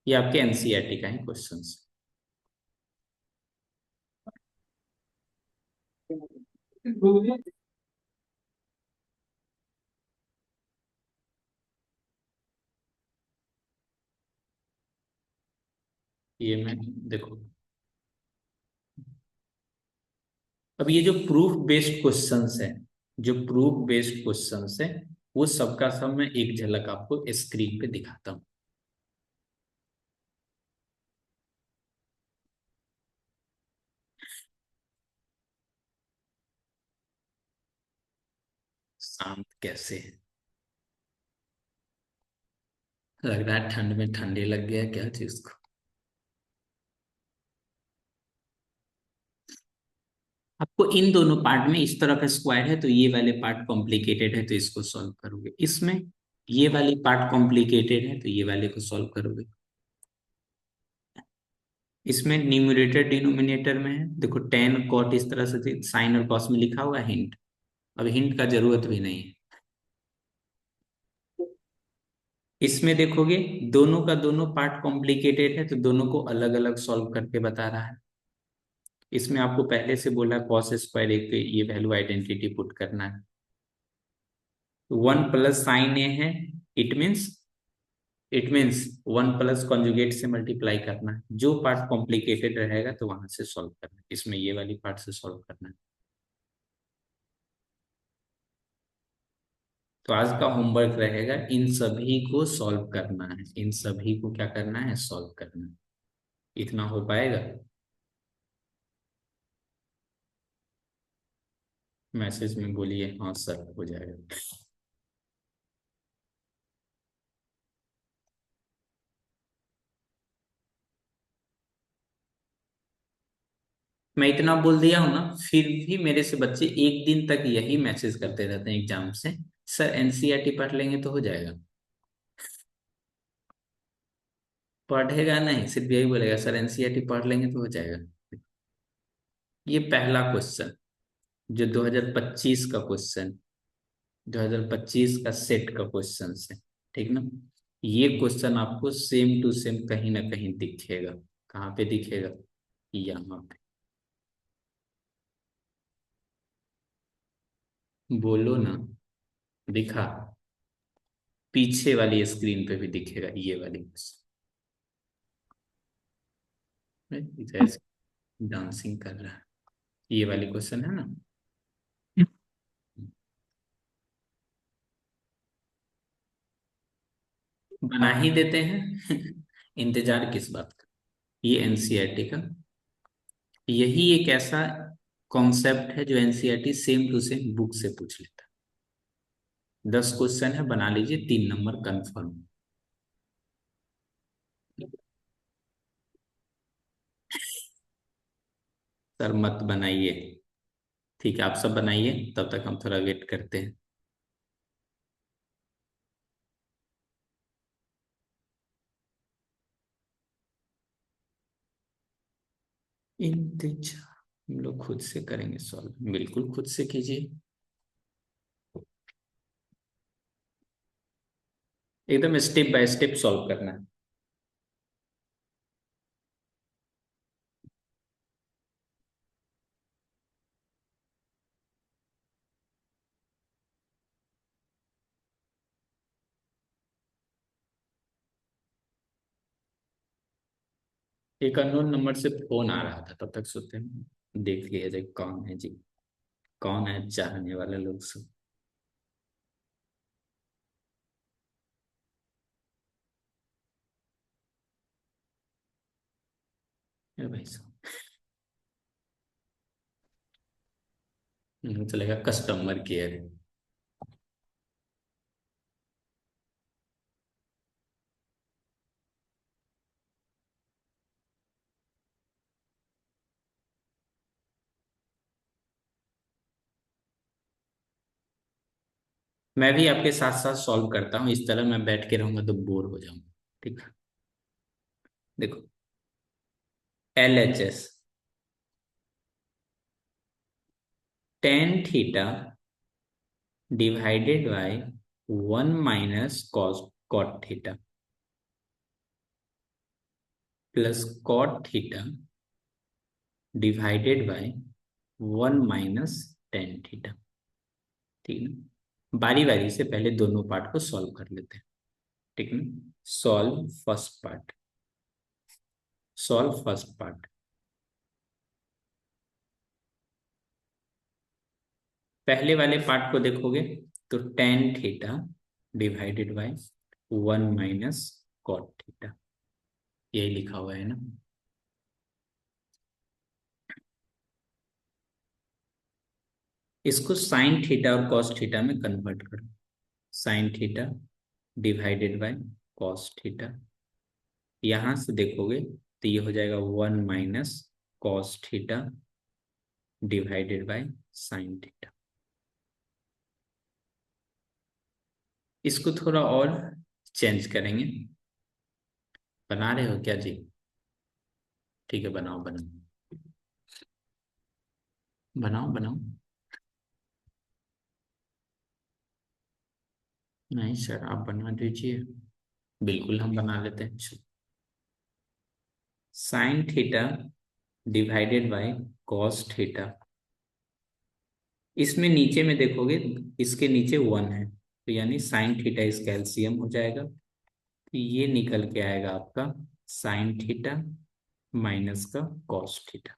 S1: ये आपके एनसीईआरटी का है क्वेश्चन। ये मैं, देखो अब ये जो प्रूफ बेस्ड क्वेश्चंस है, जो प्रूफ बेस्ड क्वेश्चंस है, वो सबका सब मैं एक झलक आपको स्क्रीन पे दिखाता हूँ। शांत कैसे है? लग रहा है ठंड में ठंडे लग गया क्या चीज को। आपको इन दोनों पार्ट में इस तरह का स्क्वायर है तो ये वाले पार्ट कॉम्प्लिकेटेड है तो इसको सॉल्व करोगे, इसमें ये वाली पार्ट कॉम्प्लिकेटेड है तो ये वाले को सॉल्व करोगे। इसमें न्यूमरेटर डिनोमिनेटर में है, देखो टेन कॉट इस तरह से साइन और कॉस में लिखा हुआ है हिंट। अब हिंट का जरूरत भी नहीं है। इसमें देखोगे दोनों का दोनों पार्ट कॉम्प्लिकेटेड है तो दोनों को अलग अलग सॉल्व करके बता रहा है। इसमें आपको पहले से बोला कॉस स्क्वायर एक ये वैल्यू आइडेंटिटी पुट करना है। वन प्लस साइन ए है, it means it means one plus conjugate से मल्टीप्लाई करना है। जो पार्ट कॉम्प्लिकेटेड रहेगा तो वहां से सॉल्व करना है, इसमें ये वाली पार्ट से सॉल्व करना है। तो आज का होमवर्क रहेगा इन सभी को सॉल्व करना है, इन सभी को क्या करना है, सॉल्व करना है। इतना हो पाएगा? मैसेज में बोलिए हाँ सर हो जाएगा। मैं इतना बोल दिया हूं ना, फिर भी मेरे से बच्चे एक दिन तक यही मैसेज करते रहते हैं एग्जाम से, सर एनसीईआरटी पढ़ लेंगे तो हो जाएगा। पढ़ेगा नहीं, सिर्फ यही बोलेगा सर एनसीईआरटी पढ़ लेंगे तो हो जाएगा। ये पहला क्वेश्चन जो 2025 का क्वेश्चन, 2025 का सेट का क्वेश्चन है, ठीक ना। ये क्वेश्चन आपको सेम टू सेम कहीं ना कहीं दिखेगा। कहाँ पे दिखेगा? यहाँ पे। बोलो ना। दिखा? पीछे वाली स्क्रीन पे भी दिखेगा ये वाली क्वेश्चन। डांसिंग कर रहा है, ये वाली क्वेश्चन है ना। बना ही देते हैं। इंतजार किस बात का। ये एनसीईआरटी का, यही एक ऐसा कॉन्सेप्ट है जो NCERT same to same book से पूछ लेता है। 10 क्वेश्चन है, बना लीजिए, 3 नंबर कंफर्म। सर मत बनाइए। ठीक है आप सब बनाइए, तब तक हम थोड़ा वेट करते हैं। इंतजार हम लोग खुद से करेंगे सॉल्व, बिल्कुल खुद से कीजिए। एकदम स्टेप बाय स्टेप सॉल्व करना है। एक अननोन नंबर से फोन आ रहा था, तब तक सोते हैं देख लिया जाए कौन है जी, कौन है चाहने वाले लोग सब। ए भाई साहब, चलेगा कस्टमर केयर। मैं भी आपके साथ साथ सॉल्व करता हूँ, इस तरह मैं बैठ के रहूंगा तो बोर हो जाऊंगा। ठीक है, देखो LHS tan theta divided by 1 - cos cot theta plus cot theta divided by 1 - tan theta. ठीक है, बारी बारी से पहले दोनों पार्ट को सॉल्व कर लेते हैं। ठीक है, solve first part, solve first part. पहले वाले पार्ट को देखोगे तो tan theta divided by 1 - cot theta, यही लिखा हुआ है ना। इसको साइन थीटा और कॉस थीटा में कन्वर्ट करो। Sine theta divided by cos theta, यहां से देखोगे तो ये हो जाएगा 1 - cos theta divided by sine theta. इसको थोड़ा और चेंज करेंगे। बना रहे हो क्या जी? ठीक है, बनाओ बनाओ बनाओ बनाओ। नहीं सर, आप बना दीजिए। बिल्कुल हम बना लेते हैं। Sign theta divided by cos theta, इसमें नीचे में देखोगे इसके नीचे 1 है, तो यानी साइन थीटा इसका एलसीएम हो जाएगा, तो ये निकल के आएगा आपका साइन थीटा माइनस का कॉस थीटा।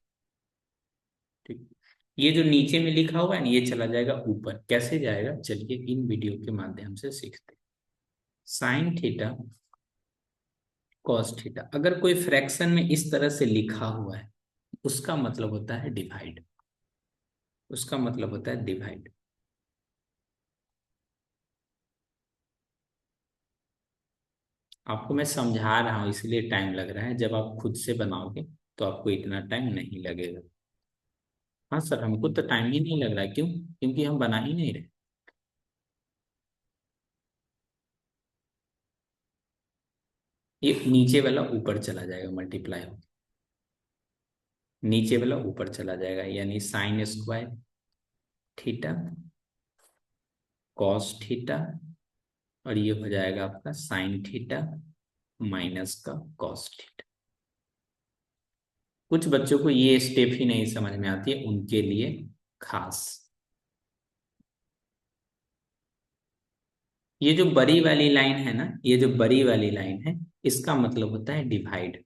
S1: ठीक, ये जो नीचे में लिखा हुआ है ना, ये चला जाएगा ऊपर। कैसे जाएगा, चलिए इन वीडियो के माध्यम से सीखते हैं। साइन थीटा कॉस थीटा, अगर कोई फ्रैक्शन में इस तरह से लिखा हुआ है, उसका मतलब होता है डिवाइड। उसका मतलब होता है डिवाइड। आपको मैं समझा रहा हूँ इसलिए टाइम लग रहा है, जब आप खुद से बनाओगे तो आपको इतना टाइम नहीं लगेगा। हाँ सर, हमको तो टाइम ही नहीं लग रहा है। क्यों? क्योंकि हम बना ही नहीं रहे। ये नीचे वाला ऊपर चला जाएगा, मल्टीप्लाई हो, नीचे वाला ऊपर चला जाएगा, यानी sign square theta cos theta, और ये हो जाएगा आपका साइन थीटा माइनस का कॉस थीटा। कुछ बच्चों को ये स्टेप ही नहीं समझ में आती है, उनके लिए खास। ये जो बड़ी वाली लाइन है ना, ये जो बड़ी वाली लाइन है, इसका मतलब होता है डिवाइड।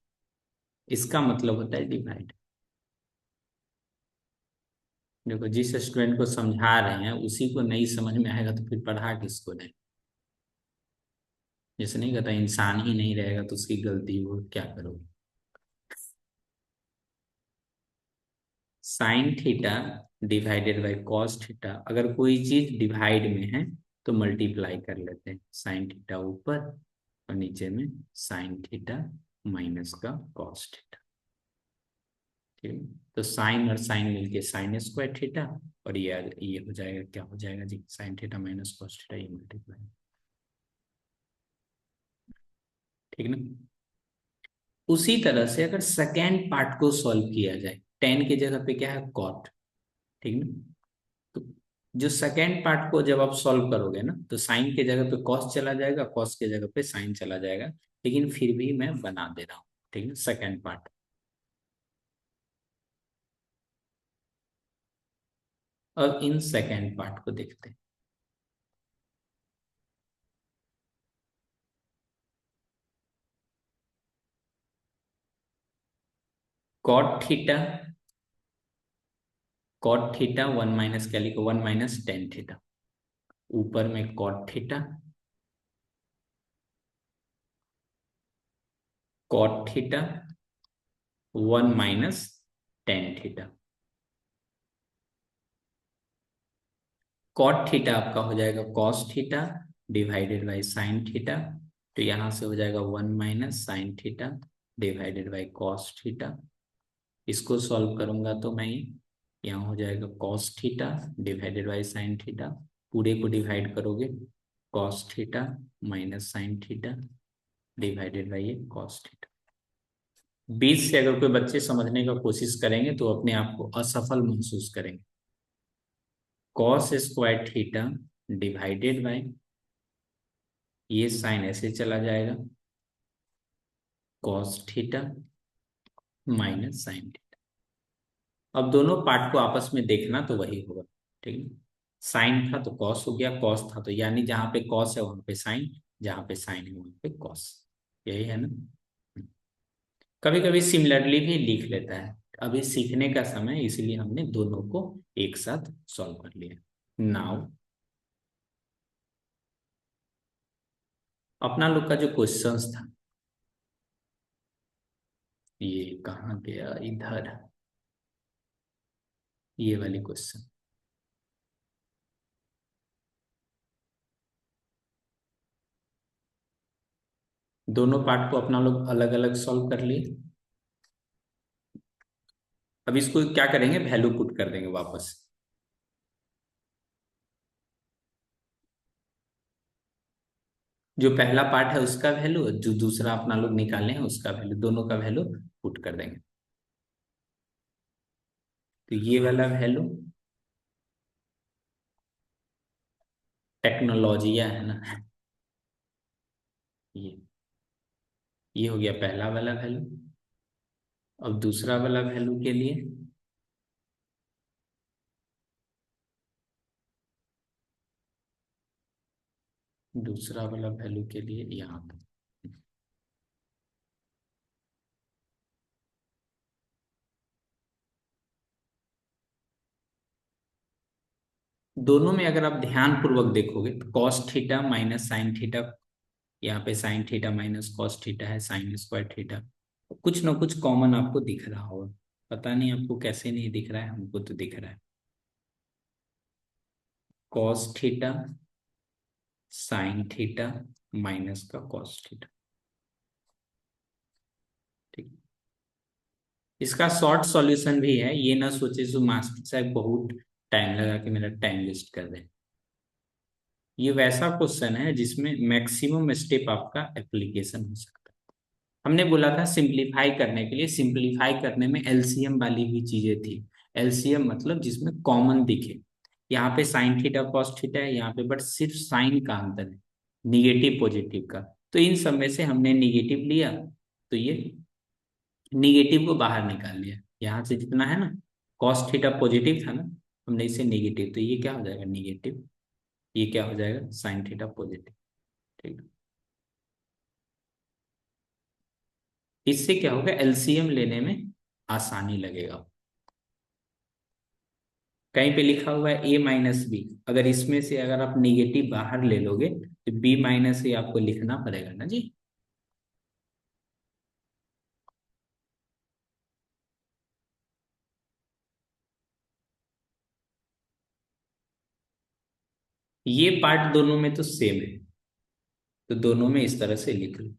S1: इसका मतलब होता है डिवाइड। देखो, जिस स्टूडेंट को समझा रहे हैं उसी को नहीं समझ में आएगा तो फिर पढ़ा किसको नहीं। जैसे नहीं कहता, इंसान ही नहीं रहेगा तो उसकी गलती वो क्या करोगे। Sign theta divided by cos theta, अगर कोई चीज डिवाइड में है तो मल्टीप्लाई कर लेते हैं। साइन थीटा ऊपर और नीचे में साइन थीटा माइनस का कॉस थीटा। ठीक है, तो साइन और साइन मिलके साइन स्क्वायर थीटा, और ये हो जाएगा, क्या हो जाएगा जी, sine theta minus cos theta, ये मल्टीप्लाई। ठीक ना। उसी तरह से अगर सेकेंड पार्ट को सॉल्व किया जाए, टेन की जगह पे क्या है, कॉट। ठीक ना। तो जो सेकेंड पार्ट को जब आप सॉल्व करोगे ना, तो साइन के जगह पे कॉस चला जाएगा, कॉस के जगह पे साइन चला जाएगा, लेकिन फिर भी मैं बना दे रहा हूँ। ठीक है, सेकेंड पार्ट। अब इन सेकेंड पार्ट को देखते हैं। कॉट थीटा, कॉट थीटा 1 - क्या लिखो, 1 - tan थीटा। ऊपर में cot theta, cot theta 1 - tan theta. Cot theta आपका हो जाएगा cos theta divided by sine theta, तो यहां से हो जाएगा 1 - sin theta divided by cos theta. इसको सॉल्व करूंगा तो मैं यहाँ हो जाएगा cos theta divided by sine theta, पूरे को डिवाइड करोगे cos theta minus sine theta divided by ये कॉस थीटा। बीच से अगर कोई बच्चे समझने का कोशिश करेंगे तो अपने आप को असफल महसूस करेंगे। Cos square theta divided by, ये साइन ऐसे चला जाएगा, cos theta minus sine theta. अब दोनों पार्ट को आपस में देखना तो वही होगा। ठीक है, साइन था तो कॉस हो गया, कॉस था तो, यानी जहां पे कॉस है वहां पे साइन, जहां पे साइन है वहां पे कॉस। यही है ना। कभी कभी सिमिलरली भी लिख लेता है। अभी सीखने का समय है, इसलिए हमने दोनों को एक साथ सॉल्व कर लिया। नाउ अपना लोग का जो क्वेश्चंस था, ये कहाँ गया, इधर, ये वाली क्वेश्चन, दोनों पार्ट को अपना लोग अलग अलग सॉल्व कर लिए। अब इसको क्या करेंगे, वैल्यू पुट कर देंगे वापस। जो पहला पार्ट है उसका वैल्यू, जो दूसरा अपना लोग निकाले हैं उसका वैल्यू, दोनों का वैल्यू पुट कर देंगे। तो ये वाला वैल्यू टेक्नोलॉजिया है ना, ये हो गया पहला वाला वैल्यू। अब दूसरा वाला वैल्यू के लिए, दूसरा वाला वैल्यू के लिए यहाँ पे दोनों में अगर आप ध्यान पूर्वक देखोगे तो cos theta minus sine theta, यहाँ पे sign theta minus cos theta है, साइन स्क्वायर थीटा, कुछ ना कुछ कॉमन आपको दिख रहा होगा। पता नहीं आपको कैसे नहीं दिख रहा है, हमको तो दिख रहा है। Cos theta sine theta minus का कॉस थीटा, ठीक। इसका शॉर्ट सॉल्यूशन भी है, ये ना सोचे जो मास्टर साहब बहुत टाइम लगा के मेरा टाइम वेस्ट कर दे। ये वैसा क्वेश्चन है जिसमें मैक्सिमम स्टेप आपका एप्लीकेशन हो सकता है। हमने बोला था सिंपलीफाई करने के लिए, सिंपलीफाई करने में एलसीएम वाली भी चीजें थी। एलसीएम मतलब जिसमें कॉमन दिखे। यहाँ पे साइन थीटा कॉस थीटा है यहाँ पे, बट सिर्फ साइन का अंतर है, निगेटिव पॉजिटिव का। तो इन सब में से हमने निगेटिव लिया, तो ये निगेटिव को बाहर निकाल लिया। यहाँ से जितना है ना, कॉस थीटा पॉजिटिव था ना, हमने इसे निगेटिव, तो ये क्या हो जाएगा निगेटिव, ये क्या हो जाएगा साइन थीटा पॉजिटिव, ठीक। इससे क्या होगा, एलसीएम लेने में आसानी लगेगा। कहीं पे लिखा हुआ है ए माइनस बी, अगर इसमें से अगर आप निगेटिव बाहर ले लोगे तो बी माइनस ए आपको लिखना पड़ेगा ना जी। ये पार्ट दोनों में तो सेम है, तो दोनों में इस तरह से लिख लो।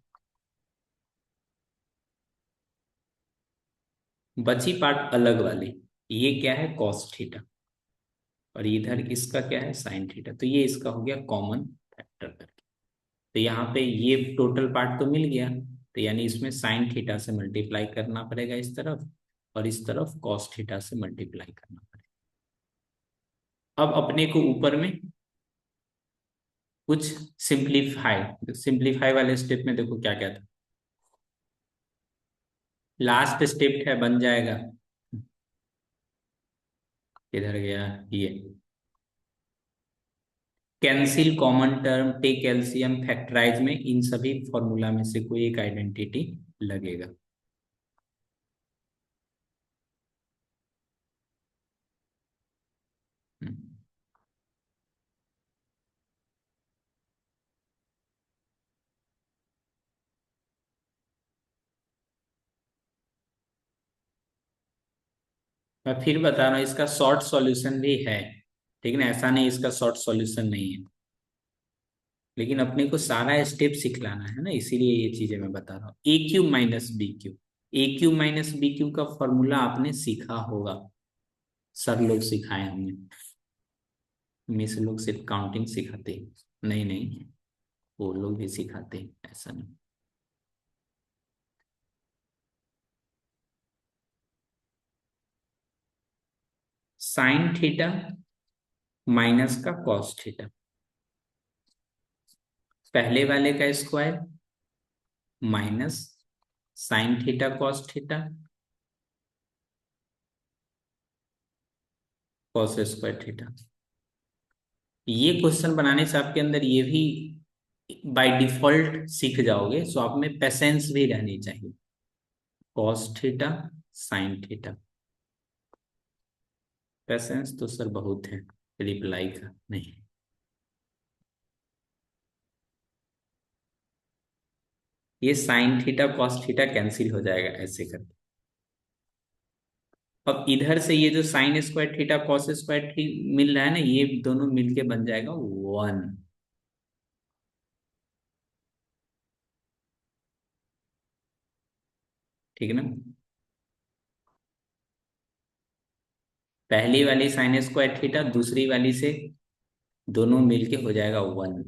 S1: बची पार्ट अलग वाली, ये क्या है कॉस थीटा, और इधर इसका क्या है साइन थीटा, तो ये इसका हो गया कॉमन फैक्टर करके। तो यहाँ पे ये टोटल पार्ट तो मिल गया, तो यानी इसमें साइन थीटा से मल्टीप्लाई करना पड़ेगा इस तरफ, और इस तरफ कॉस थीटा से मल्टीप्लाई करना पड़ेगा। अब अपने को ऊपर में कुछ सिंप्लीफाई, सिंप्लीफाई वाले स्टेप में देखो क्या क्या था, लास्ट स्टेप है बन जाएगा, किधर गया ये, cancel common term take LCM factorise में इन सभी फॉर्मूला में से कोई एक आइडेंटिटी लगेगा। हम्म। मैं फिर बता रहा हूँ इसका शॉर्ट सॉल्यूशन भी है, ठीक ना, ऐसा नहीं इसका शॉर्ट सॉल्यूशन नहीं है, लेकिन अपने को सारा स्टेप सिखलाना है ना, इसीलिए ये चीजें मैं बता रहा हूँ। ए क्यू माइनस बी क्यू, ए क्यू माइनस बी क्यू का फॉर्मूला आपने सीखा होगा, सर लोग सिखाए होंगे, मिस लोग सिर्फ काउंटिंग सिखाते हैं। नहीं नहीं, वो लोग भी सिखाते हैं, ऐसा नहीं। साइन थीटा माइनस का कॉस थीटा, पहले वाले का square minus sine theta cos theta cos square theta. ये क्वेश्चन बनाने से आपके अंदर ये भी बाय डिफॉल्ट सीख जाओगे, सो आप में पेशेंस भी रहनी चाहिए। Cos theta sine theta, patience तो सर बहुत है। रिप्लाई का नहीं। ये sine theta cos theta cancel हो जाएगा ऐसे करके। अब इधर से ये जो sine square theta cos square मिल रहा है ना, ये दोनों मिलके बन जाएगा 1। ठीक है ना। पहली वाली साइन स्क्वायर थीटा दूसरी वाली से दोनों मिलके हो जाएगा 1।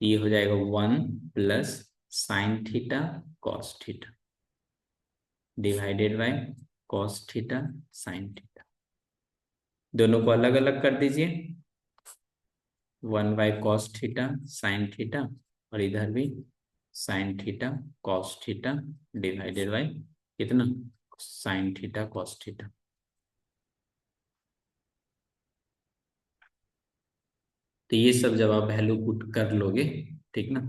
S1: ये हो जाएगा 1 + sign theta cos theta divided by cos theta sine theta. दोनों को अलग अलग कर दीजिए। 1/cos थीटा साइन थीटा, और इधर भी sign theta cos theta divided bye कितना, साइन थीटा कॉस थीटा। तो ये सब जब आप वैल्यू पुट कर लोगे, ठीक ना,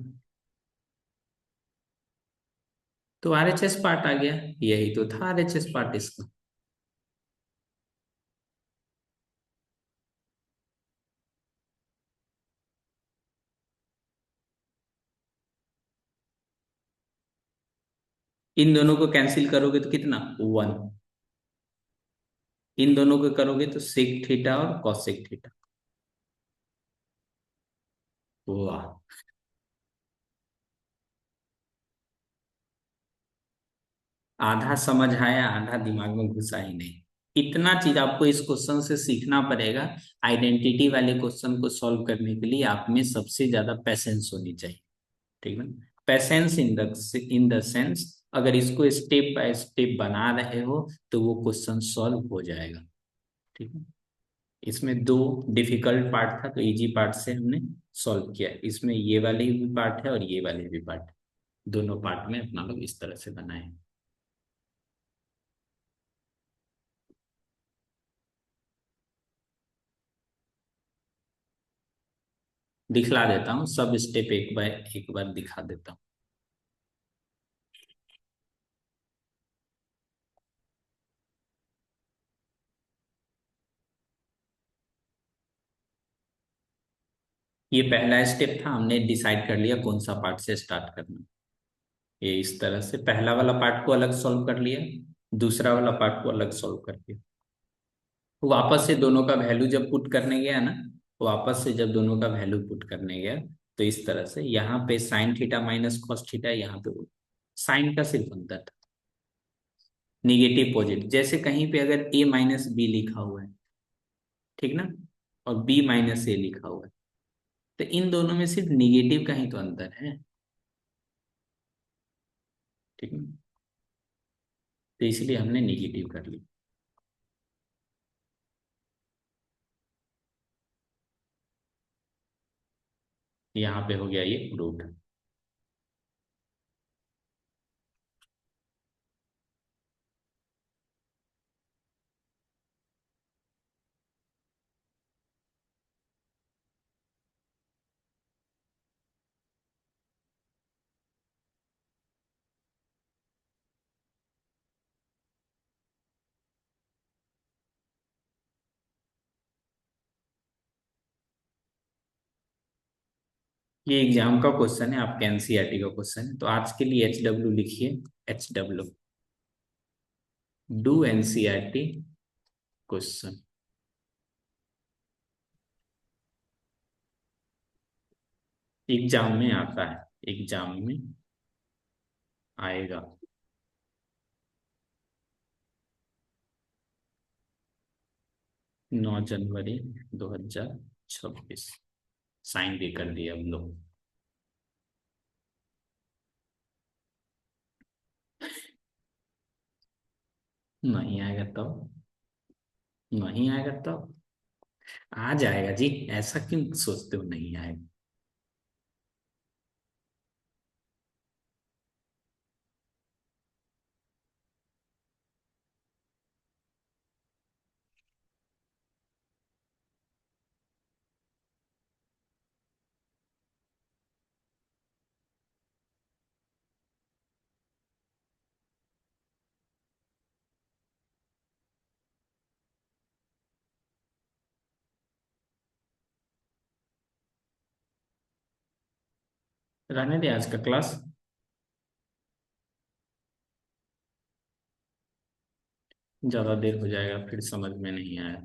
S1: तो आरएचएस पार्ट आ गया। यही तो था आरएचएस पार्ट इसका। इन दोनों को कैंसिल करोगे तो कितना, 1। इन दोनों को करोगे तो सेक थीटा और कॉसेक थीटा। वाह। आधा समझ आया, आधा दिमाग में घुसा ही नहीं। इतना चीज आपको इस क्वेश्चन से सीखना पड़ेगा। आइडेंटिटी वाले क्वेश्चन को सॉल्व करने के लिए आप में सबसे ज्यादा पैसेंस होनी चाहिए। ठीक है। पैसेंस इन द सेंस, अगर इसको स्टेप बाय स्टेप बना रहे हो तो वो क्वेश्चन सॉल्व हो जाएगा। ठीक है। इसमें दो डिफिकल्ट पार्ट था, तो इजी पार्ट से हमने सॉल्व किया। इसमें ये वाले भी पार्ट है और ये वाले भी पार्ट है। दोनों पार्ट में अपना लोग इस तरह से बनाए हैं। दिखला देता हूँ सब स्टेप, एक बार दिखा देता हूँ। ये पहला स्टेप था, हमने डिसाइड कर लिया कौन सा पार्ट से स्टार्ट करना। ये इस तरह से पहला वाला पार्ट को अलग सॉल्व कर लिया, दूसरा वाला पार्ट को अलग सॉल्व कर लिया। वापस से दोनों का वैल्यू जब पुट करने गया ना, वापस से जब दोनों का वैल्यू पुट करने गया, तो इस तरह से यहाँ पे sign theta minus cos theta, यहाँ पे साइन का सिर्फ अंतर था, निगेटिव पॉजिटिव। जैसे कहीं पे अगर a माइनस बी लिखा हुआ है, ठीक ना, और b माइनस ए लिखा हुआ है, तो इन दोनों में सिर्फ निगेटिव का ही तो अंतर है। ठीक है। तो इसलिए हमने निगेटिव कर ली। यहाँ पे हो गया ये रूट। ये एग्जाम का क्वेश्चन है, आपके एनसीईआरटी का क्वेश्चन है, तो आज के लिए HW लिखिए। HW, do NCERT question. Exam में आता है, एग्जाम में आएगा। 9 जनवरी 2026। साइन भी कर दिया हम लोग। नहीं आएगा तब, नहीं आएगा तब आ जाएगा जी। ऐसा क्यों सोचते हो नहीं आएगा। रहने दे आज का क्लास। ज्यादा देर हो जाएगा फिर समझ में नहीं आया।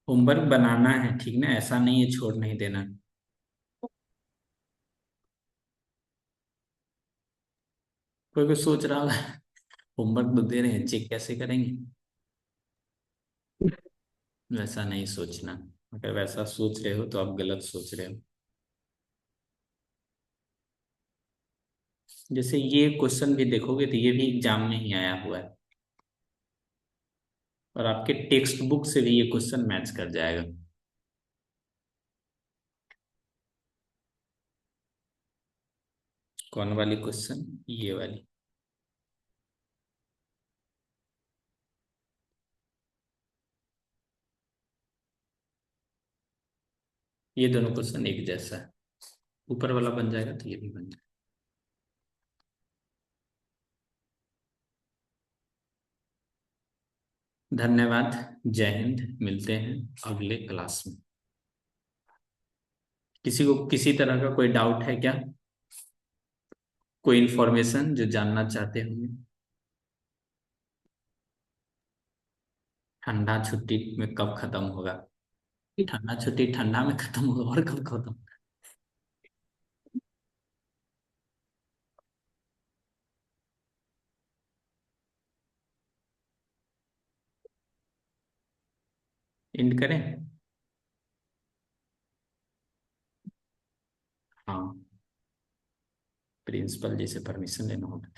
S1: होमवर्क बनाना है ठीक ना, ऐसा नहीं है छोड़ नहीं देना। कोई कोई सोच रहा होगा होमवर्क तो दे रहे हैं चेक कैसे करेंगे। वैसा नहीं सोचना। अगर वैसा सोच रहे हो तो आप गलत सोच रहे हो। जैसे ये क्वेश्चन भी देखोगे तो ये भी एग्जाम में ही आया हुआ है, और आपके टेक्स्ट बुक से भी ये क्वेश्चन मैच कर जाएगा। कौन वाली क्वेश्चन? ये वाली। ये दोनों क्वेश्चन एक जैसा है। ऊपर वाला बन जाएगा तो ये भी बन जाएगा। धन्यवाद। जय हिंद, मिलते हैं अगले क्लास में। किसी को किसी तरह का कोई डाउट है क्या? कोई इन्फॉर्मेशन जो जानना चाहते होंगे? ठंडा छुट्टी में कब खत्म होगा? ठंडा छुट्टी ठंडा में खत्म होगा और कब खत्म? एंड करें? हाँ, प्रिंसिपल जी से परमिशन लेना होगा।